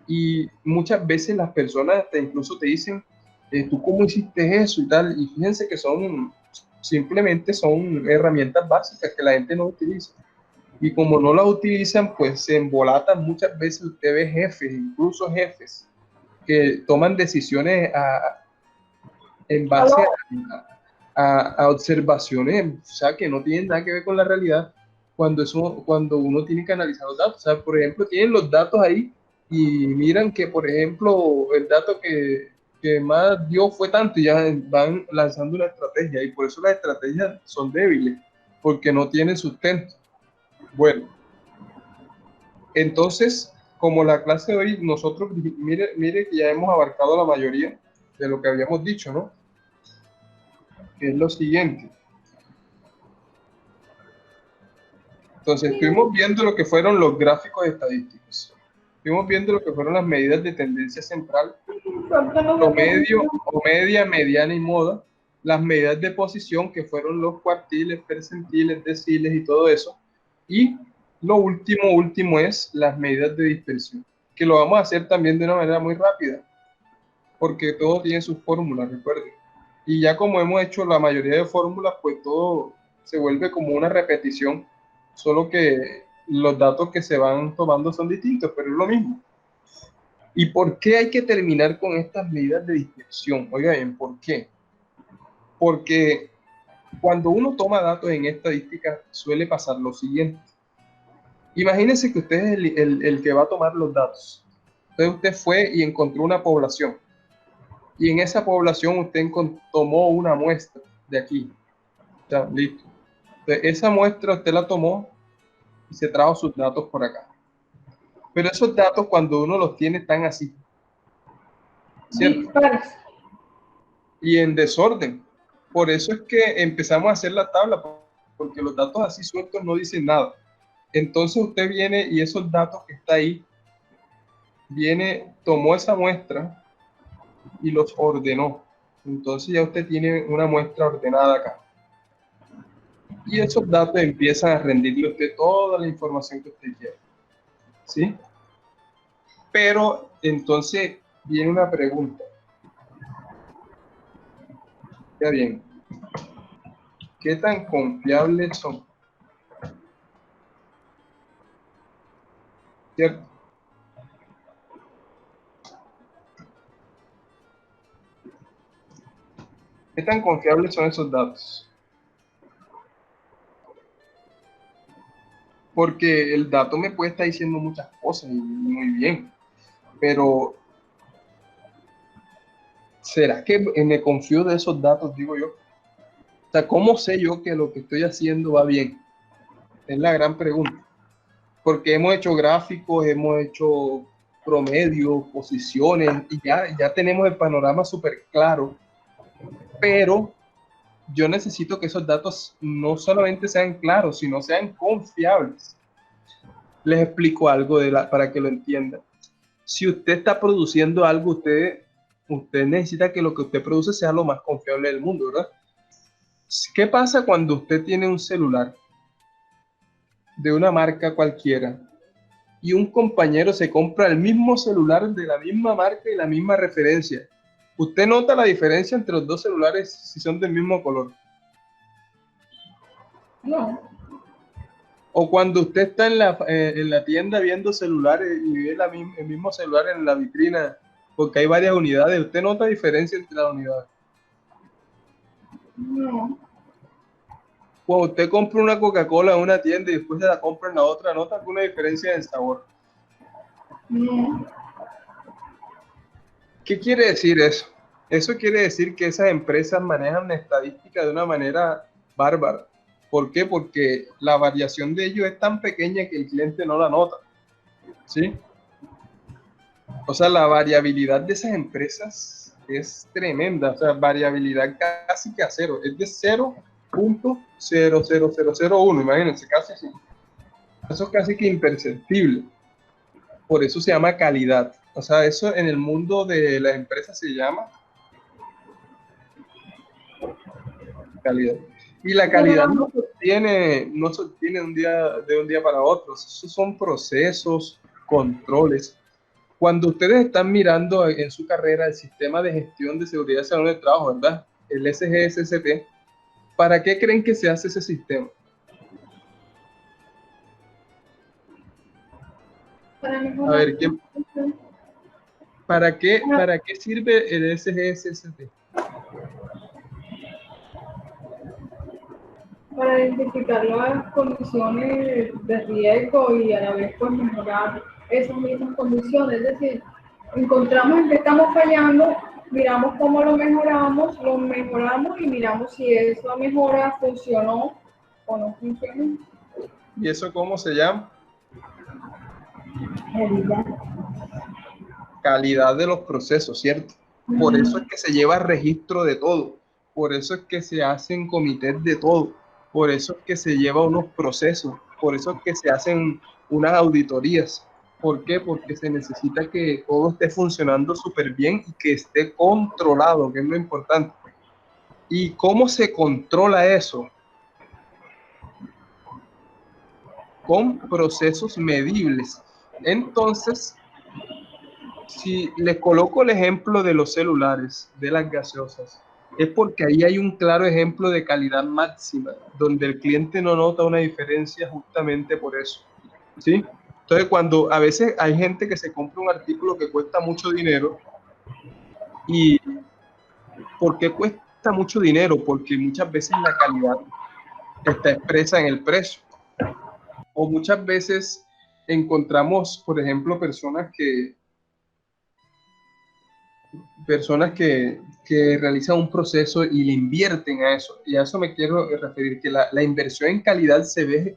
Speaker 1: y muchas veces las personas incluso te dicen, ¿tú cómo hiciste eso y tal? Y fíjense que simplemente son herramientas básicas que la gente no utiliza. Y como no las utilizan, pues se embolatan muchas veces. Usted ve jefes, incluso jefes, que toman decisiones en base a observaciones, o sea, que no tienen nada que ver con la realidad, cuando uno tiene que analizar los datos. O sea, por ejemplo, tienen los datos ahí y miran que, por ejemplo, el dato que más dio fue tanto y ya van lanzando una estrategia, y por eso las estrategias son débiles, porque no tienen sustento. Bueno, entonces, como la clase de hoy, nosotros, mire que ya hemos abarcado la mayoría de lo que habíamos dicho, ¿no? Que es lo siguiente. Entonces, estuvimos viendo lo que fueron los gráficos estadísticos. Estuvimos viendo lo que fueron las medidas de tendencia central, promedio o media, mediana y moda. Las medidas de posición, que fueron los cuartiles, percentiles, deciles y todo eso. Y lo último es las medidas de dispersión, que lo vamos a hacer también de una manera muy rápida, porque todo tiene sus fórmulas, recuerden. Y ya como hemos hecho la mayoría de fórmulas, pues todo se vuelve como una repetición, solo que los datos que se van tomando son distintos, pero es lo mismo. ¿Y por qué hay que terminar con estas medidas de dispersión? Oigan bien, ¿por qué? Porque cuando uno toma datos en estadística suele pasar lo siguiente. Imagínense que usted es el que va a tomar los datos. Entonces usted fue y encontró una población. Y en esa población usted tomó una muestra de aquí. Ya, listo. Entonces, esa muestra usted la tomó y se trajo sus datos por acá. Pero esos datos, cuando uno los tiene, están así, ¿cierto? Y en desorden. Por eso es que empezamos a hacer la tabla, porque los datos así sueltos no dicen nada. Entonces usted viene y esos datos que está ahí, tomó esa muestra y los ordenó. Entonces ya usted tiene una muestra ordenada acá. Y esos datos empiezan a rendirle a usted toda la información que usted quiere. ¿Sí? Pero entonces viene una pregunta. Ya bien. ¿Qué tan confiables son? ¿Cierto? ¿Qué tan confiables son esos datos? Porque el dato me puede estar diciendo muchas cosas y muy bien, pero ¿será que me confío de esos datos, digo yo? O sea, ¿cómo sé yo que lo que estoy haciendo va bien? Es la gran pregunta. Porque hemos hecho gráficos, hemos hecho promedios, posiciones, y ya tenemos el panorama súper claro, pero yo necesito que esos datos no solamente sean claros, sino sean confiables. Les explico algo para que lo entiendan. Si usted está produciendo algo, usted necesita que lo que usted produce sea lo más confiable del mundo, ¿verdad? ¿Qué pasa cuando usted tiene un celular de una marca cualquiera y un compañero se compra el mismo celular de la misma marca y la misma referencia? ¿Usted nota la diferencia entre los dos celulares si son del mismo color?
Speaker 2: No.
Speaker 1: O cuando usted está en la tienda viendo celulares y ve el mismo celular en la vitrina, porque hay varias unidades, ¿usted nota diferencia entre las unidades?
Speaker 2: No.
Speaker 1: Cuando usted compra una Coca-Cola en una tienda y después se la compra en la otra, ¿nota alguna diferencia en sabor?
Speaker 2: No.
Speaker 1: ¿Qué quiere decir eso? Eso quiere decir que esas empresas manejan la estadística de una manera bárbara. ¿Por qué? Porque la variación de ellos es tan pequeña que el cliente no la nota. ¿Sí? O sea, la variabilidad de esas empresas es tremenda. O sea, variabilidad casi que a cero. Es de 0.00001. Imagínense, casi así. Eso es casi que imperceptible. Por eso se llama calidad. O sea, eso en el mundo de las empresas se llama calidad. Y la calidad no se obtiene de un día para otro. Esos son procesos, controles. Cuando ustedes están mirando en su carrera el sistema de gestión de seguridad y salud del trabajo, ¿verdad? El SGSST, ¿para qué creen que se hace ese sistema?
Speaker 2: Para
Speaker 1: A
Speaker 2: mejorar.
Speaker 1: ver, ¿para qué sirve el SGSST?
Speaker 2: Para identificar las condiciones de riesgo y a la vez pues mejorar esas mismas condiciones. Es decir, encontramos en qué estamos fallando, miramos cómo lo mejoramos y miramos si esa mejora funcionó o no funcionó.
Speaker 1: ¿Y eso cómo se llama? Calidad de los procesos, ¿cierto? Por eso es que se lleva registro de todo, por eso es que se hacen comités de todo, por eso es que se lleva unos procesos, por eso es que se hacen unas auditorías. ¿Por qué? Porque se necesita que todo esté funcionando súper bien y que esté controlado, que es lo importante. ¿Y cómo se controla eso? Con procesos medibles. Entonces, si les coloco el ejemplo de los celulares, de las gaseosas, es porque ahí hay un claro ejemplo de calidad máxima, donde el cliente no nota una diferencia justamente por eso, ¿sí? Entonces, cuando a veces hay gente que se compra un artículo que cuesta mucho dinero, ¿y por qué cuesta mucho dinero? Porque muchas veces la calidad está expresa en el precio, o muchas veces encontramos, por ejemplo, personas que realizan un proceso y le invierten a eso. Y a eso me quiero referir, que la inversión en calidad se ve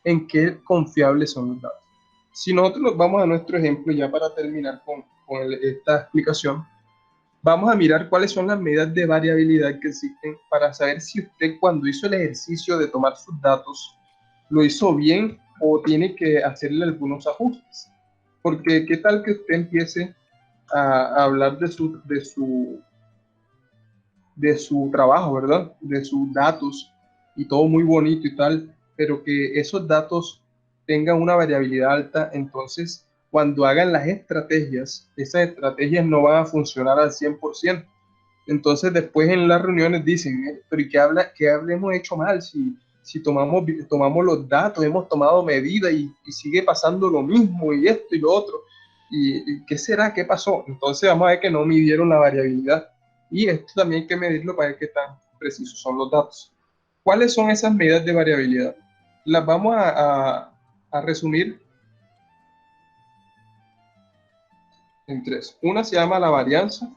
Speaker 1: en qué confiables son los datos. Si nosotros nos vamos a nuestro ejemplo, ya para terminar con esta explicación, vamos a mirar cuáles son las medidas de variabilidad que existen para saber si usted, cuando hizo el ejercicio de tomar sus datos, lo hizo bien o tiene que hacerle algunos ajustes. Porque qué tal que usted empiece a hablar de su trabajo, ¿verdad? De sus datos y todo muy bonito y tal, pero que esos datos tengan una variabilidad alta. Entonces cuando hagan las estrategias, esas estrategias no van a funcionar al 100%. Entonces después en las reuniones dicen, pero ¿y qué hemos hecho mal? Si tomamos los datos, hemos tomado medidas y sigue pasando lo mismo y esto y lo otro. ¿Y qué será? ¿Qué pasó? Entonces vamos a ver que no midieron la variabilidad. Y esto también hay que medirlo para ver qué tan precisos son los datos. ¿Cuáles son esas medidas de variabilidad? Las vamos a resumir en tres. Una se llama la varianza.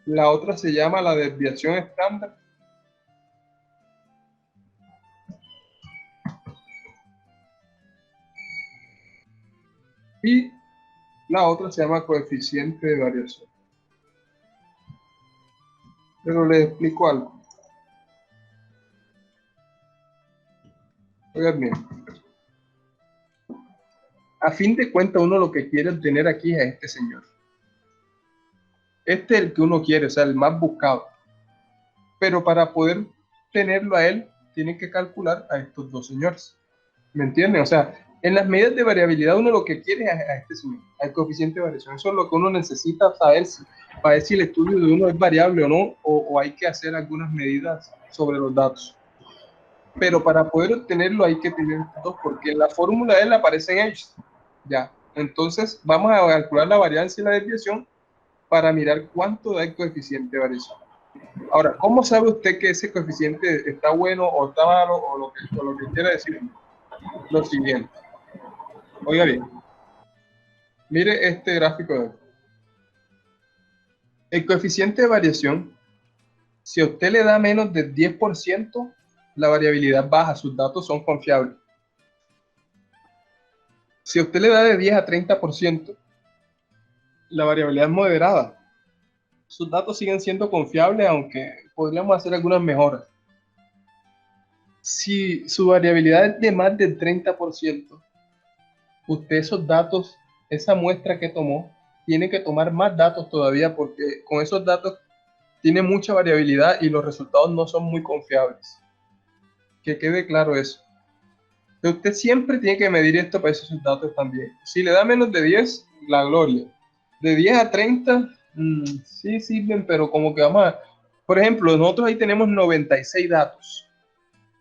Speaker 1: La otra se llama la desviación estándar. Y la otra se llama coeficiente de variación. Pero les explico algo. Oigan bien. A fin de cuentas, uno lo que quiere obtener aquí es a este señor. Este es el que uno quiere, o sea, el más buscado. Pero para poder tenerlo a él, tienen que calcular a estos dos señores. ¿Me entienden? O sea, en las medidas de variabilidad uno lo que quiere es a este señor, al coeficiente de variación. Eso es lo que uno necesita saber para ver si el estudio de uno es variable o no, o hay que hacer algunas medidas sobre los datos. Pero para poder obtenerlo hay que tener dos, porque en la fórmula de él aparecen ellos. Ya. Entonces vamos a calcular la varianza y la desviación para mirar cuánto da el coeficiente de variación. Ahora, ¿cómo sabe usted que ese coeficiente está bueno o está malo o lo que quiera decir? Lo siguiente. Oiga bien. Mire este gráfico de aquí. El coeficiente de variación, si a usted le da menos del 10%, la variabilidad baja, sus datos son confiables. Si a usted le da de 10 a 30%, la variabilidad es moderada. Sus datos siguen siendo confiables, aunque podríamos hacer algunas mejoras. Si su variabilidad es de más del 30%, usted esos datos, esa muestra que tomó, tiene que tomar más datos todavía, porque con esos datos tiene mucha variabilidad y los resultados no son muy confiables. Que quede claro eso. Usted siempre tiene que medir esto para esos datos también. Si le da menos de 10, la gloria. De 10 a 30, sí sirven, pero como que vamos a... Por ejemplo, nosotros ahí tenemos 96 datos.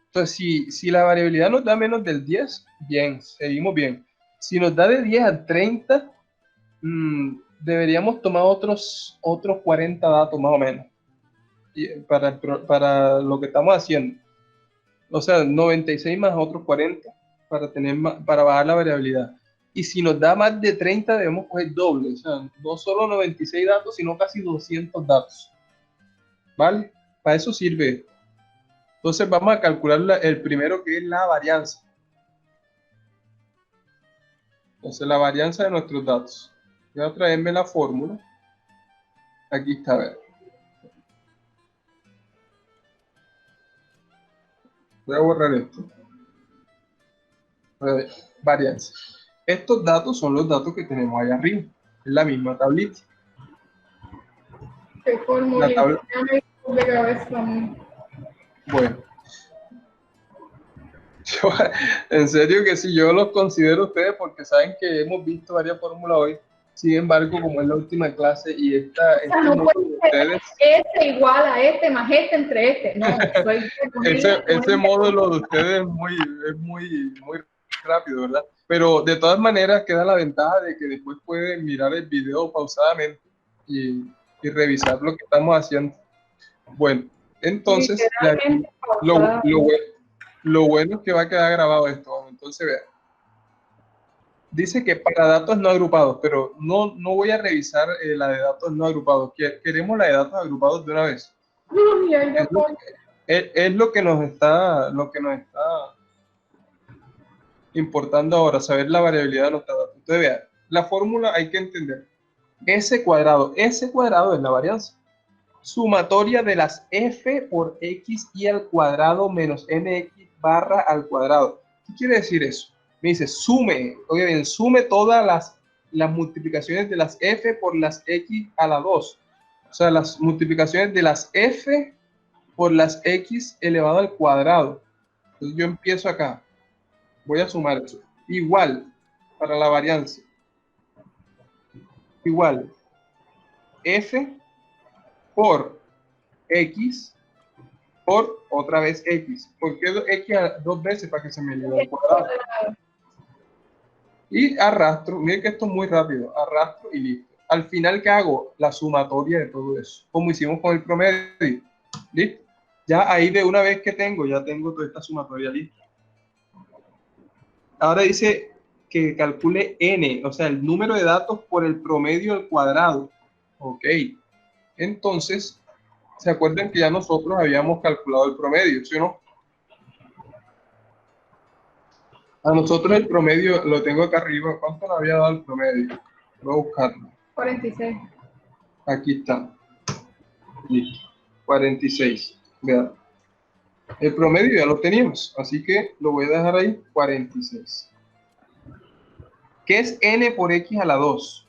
Speaker 1: Entonces, si la variabilidad nos da menos del 10, bien, seguimos bien. Si nos da de 10 a 30, deberíamos tomar otros 40 datos más o menos para lo que estamos haciendo. O sea, 96 más otros 40 para bajar la variabilidad. Y si nos da más de 30, debemos coger doble. O sea, no solo 96 datos, sino casi 200 datos. ¿Vale? Para eso sirve. Entonces vamos a calcular el primero, que es la varianza. Entonces la varianza de nuestros datos. Voy a traerme la fórmula. Aquí está, a ver. Voy a borrar esto. Varianza. Estos datos son los datos que tenemos allá arriba. Es la misma tablita.
Speaker 2: ¿Qué fórmula? De cabeza.
Speaker 1: Bueno. En serio que sí, yo los considero ustedes porque saben que hemos visto varias fórmulas hoy. Sin embargo, como es la última clase y esta...
Speaker 2: O sea, no puede ser este igual a este más este entre este. No,
Speaker 1: ese módulo de ustedes es muy rápido, ¿verdad? Pero de todas maneras queda la ventaja de que después pueden mirar el video pausadamente y revisar lo que estamos haciendo. Bueno, entonces lo bueno es que va a quedar grabado esto. Entonces vean. Dice que para datos no agrupados, pero no voy a revisar la de datos no agrupados. Queremos la de datos agrupados de una vez. Es lo que nos está importando ahora, saber la variabilidad de nuestros datos. Entonces vean, la fórmula hay que entender. S cuadrado es la varianza. Sumatoria de las f por x y al cuadrado menos nx barra al cuadrado. ¿Qué quiere decir eso? Me dice, sume todas las multiplicaciones de las f por las x a la 2. O sea, las multiplicaciones de las f por las x elevado al cuadrado. Entonces yo empiezo acá. Voy a sumar eso. Igual, para la varianza. Igual, f por x por otra vez x. ¿Por qué x dos veces? Para que se me eleve al cuadrado. Y arrastro, miren que esto es muy rápido, arrastro y listo. Al final, ¿qué hago? La sumatoria de todo eso, como hicimos con el promedio. ¿Listo? Ya ahí de una vez que ya tengo toda esta sumatoria lista. Ahora dice que calcule n, o sea, el número de datos por el promedio al cuadrado. Ok. Entonces, ¿se acuerdan que ya nosotros habíamos calculado el promedio, sí o no? A nosotros el promedio lo tengo acá arriba. ¿Cuánto nos había dado el promedio? Voy a buscarlo.
Speaker 2: 46.
Speaker 1: Aquí está. Listo. 46. Vean. El promedio ya lo teníamos, así que lo voy a dejar ahí, 46. ¿Qué es n por x a la 2?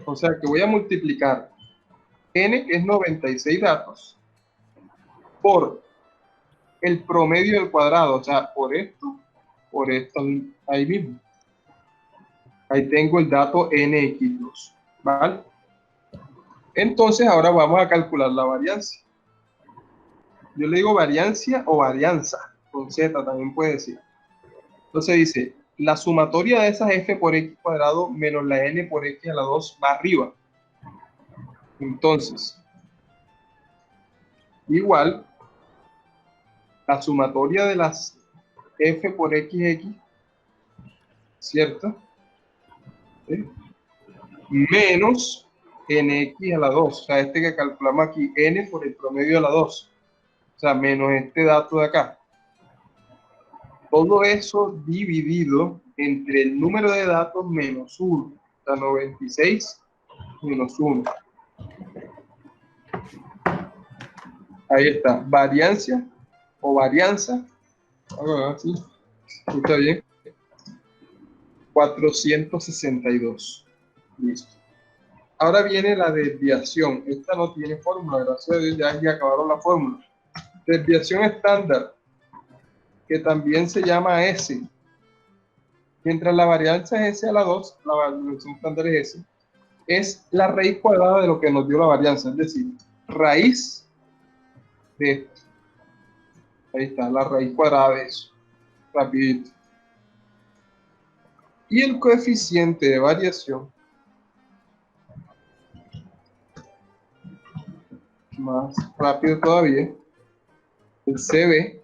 Speaker 1: O sea que voy a multiplicar n, que es 96 datos, por el promedio del cuadrado, o sea, por esto ahí mismo. Ahí tengo el dato nx2, ¿vale? Entonces ahora vamos a calcular la varianza. Yo le digo variancia o varianza, con z también puede decir. Entonces dice, la sumatoria de esas f por x cuadrado menos la n por x a la 2 va arriba. Entonces, igual, la sumatoria de las f por x, ¿cierto? ¿Sí? Menos nx a la 2, o sea, este que calculamos aquí, n por el promedio de la 2, o sea, menos este dato de acá. Todo eso dividido entre el número de datos menos 1, o sea, 96 menos 1. Ahí está, variancia o varianza. ¿Sí? ¿Está bien? 462. Listo. Ahora viene la desviación. Esta no tiene fórmula, gracias a Dios ya acabaron la fórmula. Desviación estándar, que también se llama S. Mientras la varianza es S a la 2, la variación estándar es S, es la raíz cuadrada de lo que nos dio la varianza, es decir, raíz de esto. Ahí está, la raíz cuadrada de eso. Rapidito. Y el coeficiente de variación, más rápido todavía, el CB,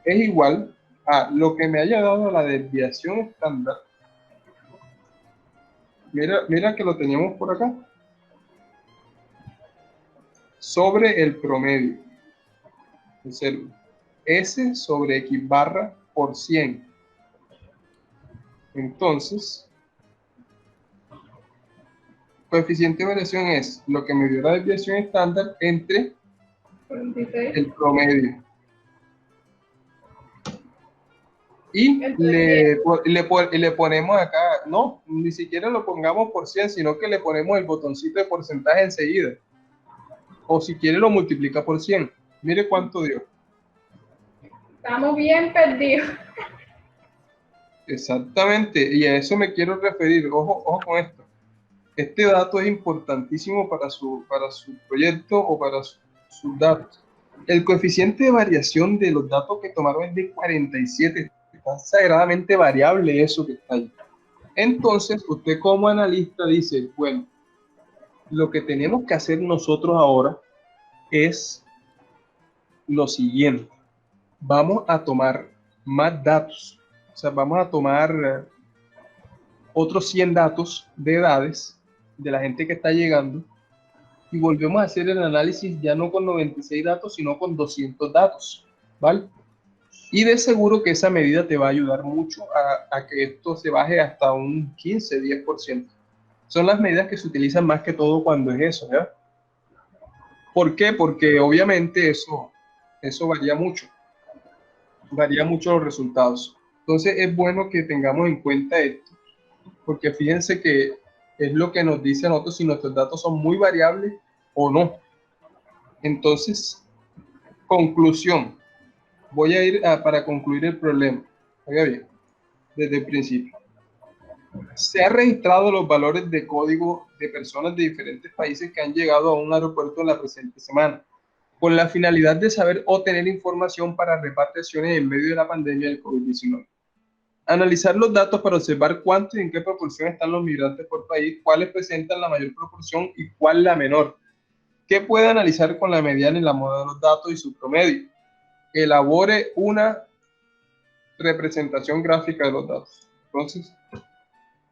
Speaker 1: es igual a lo que me haya dado la desviación estándar. Mira que lo teníamos por acá. Sobre el promedio. Observa. S sobre X barra por 100. Entonces, coeficiente de variación es lo que me dio la desviación estándar entre
Speaker 2: 46.
Speaker 1: el promedio. Y le ponemos acá, no, ni siquiera lo pongamos por 100, sino que le ponemos el botoncito de porcentaje enseguida. O si quiere lo multiplica por 100. Mire cuánto dio.
Speaker 2: Estamos bien perdidos.
Speaker 1: Exactamente, y a eso me quiero referir. Ojo con esto. Este dato es importantísimo para su proyecto o para sus datos. El coeficiente de variación de los datos que tomaron es de 47. Está sagradamente variable eso que está ahí. Entonces, usted como analista dice, bueno, lo que tenemos que hacer nosotros ahora es lo siguiente. Vamos a tomar más datos. O sea, vamos a tomar otros 100 datos de edades de la gente que está llegando y volvemos a hacer el análisis ya no con 96 datos, sino con 200 datos, ¿vale? Y de seguro que esa medida te va a ayudar mucho a que esto se baje hasta un 15-10%. Son las medidas que se utilizan más que todo cuando es eso, ¿ya? ¿Por qué? Porque obviamente eso varía mucho los resultados. Entonces es bueno que tengamos en cuenta esto, porque fíjense que es lo que nos dice a nosotros si nuestros datos son muy variables o no. Entonces, conclusión. Voy a ir para concluir el problema. Oiga bien, desde el principio. Se han registrado los valores de código de personas de diferentes países que han llegado a un aeropuerto en la presente semana, con la finalidad de saber o tener información para repatriaciones en medio de la pandemia del COVID-19. Analizar los datos para observar cuántos y en qué proporción están los migrantes por país, cuáles presentan la mayor proporción y cuál la menor. ¿Qué puede analizar con la mediana y la moda de los datos y su promedio? Elabore una representación gráfica de los datos. Entonces,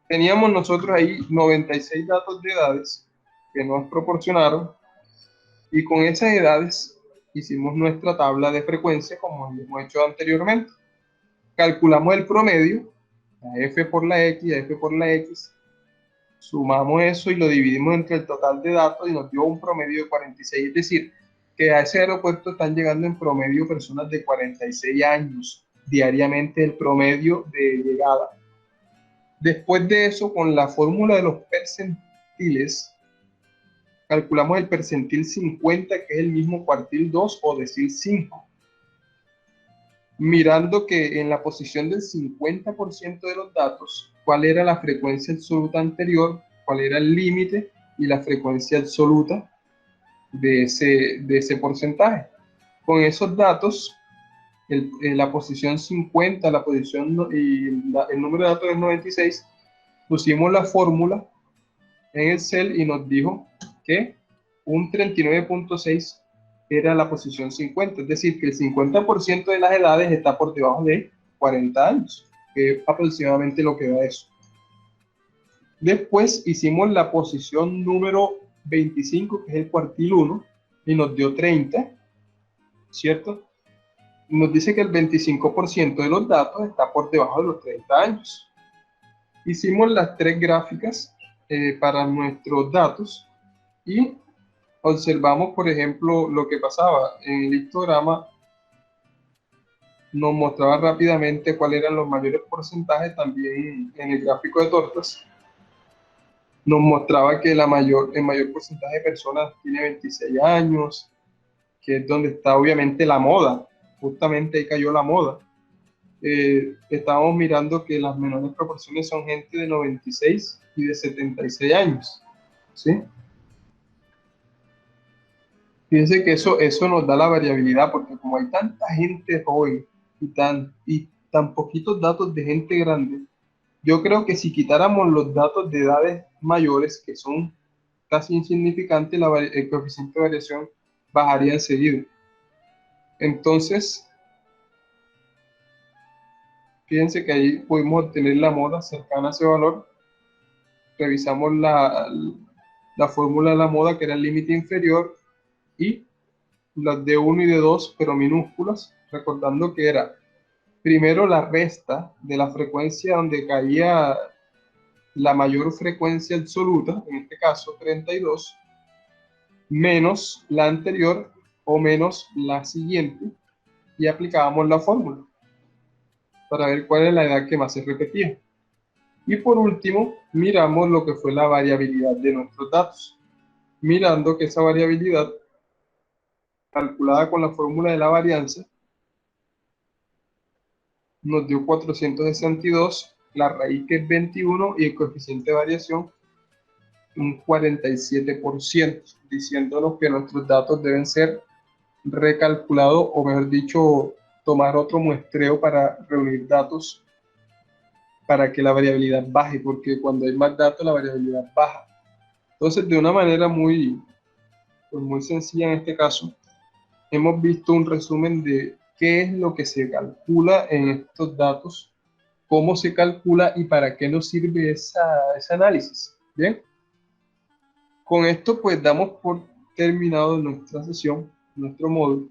Speaker 1: teníamos nosotros ahí 96 datos de edades que nos proporcionaron y con esas edades hicimos nuestra tabla de frecuencia como hemos hecho anteriormente. Calculamos el promedio, a F por la X, a F por la X, sumamos eso y lo dividimos entre el total de datos y nos dio un promedio de 46, es decir, que a ese aeropuerto están llegando en promedio personas de 46 años diariamente, el promedio de llegada. Después de eso, con la fórmula de los percentiles, calculamos el percentil 50, que es el mismo cuartil 2, o decir 5. Mirando que en la posición del 50% de los datos, cuál era la frecuencia absoluta anterior, cuál era el límite y la frecuencia absoluta de ese porcentaje. Con esos datos, la posición 50, la posición y el número de datos es 96, pusimos la fórmula en Excel y nos dijo que un 39.6 era la posición 50, es decir, que el 50% de las edades está por debajo de 40 años, que es aproximadamente lo que da eso. Después hicimos la posición número 25, que es el cuartil 1, y nos dio 30, ¿cierto? Nos dice que el 25% de los datos está por debajo de los 30 años. Hicimos las tres gráficas para nuestros datos y observamos, por ejemplo, lo que pasaba en el histograma. Nos mostraba rápidamente cuáles eran los mayores porcentajes. También en el gráfico de tortas nos mostraba que el mayor porcentaje de personas tiene 26 años, que es donde está obviamente la moda. Justamente ahí cayó la moda. estábamos mirando que las menores proporciones son gente de 96 y de 76 años, ¿sí? Fíjense que eso nos da la variabilidad, porque como hay tanta gente joven y tan poquitos datos de gente grande, yo creo que si quitáramos los datos de edades mayores, que son casi insignificantes, el coeficiente de variación bajaría enseguida. Entonces, fíjense que ahí pudimos obtener la moda cercana a ese valor. Revisamos la fórmula de la moda, que era el límite inferior, y las de 1 y de 2, pero minúsculas, recordando que era primero la resta de la frecuencia donde caía la mayor frecuencia absoluta, en este caso 32, menos la anterior o menos la siguiente, y aplicábamos la fórmula para ver cuál es la edad que más se repetía. Y por último, miramos lo que fue la variabilidad de nuestros datos, mirando que esa variabilidad, calculada con la fórmula de la varianza, nos dio 462, la raíz que es 21 y el coeficiente de variación un 47%, diciéndonos que nuestros datos deben ser recalculados, o mejor dicho, tomar otro muestreo para reunir datos para que la variabilidad baje, porque cuando hay más datos la variabilidad baja. Entonces, de una manera muy sencilla en este caso, hemos visto un resumen de qué es lo que se calcula en estos datos, cómo se calcula y para qué nos sirve ese análisis. Bien, con esto pues damos por terminado nuestra sesión, nuestro módulo.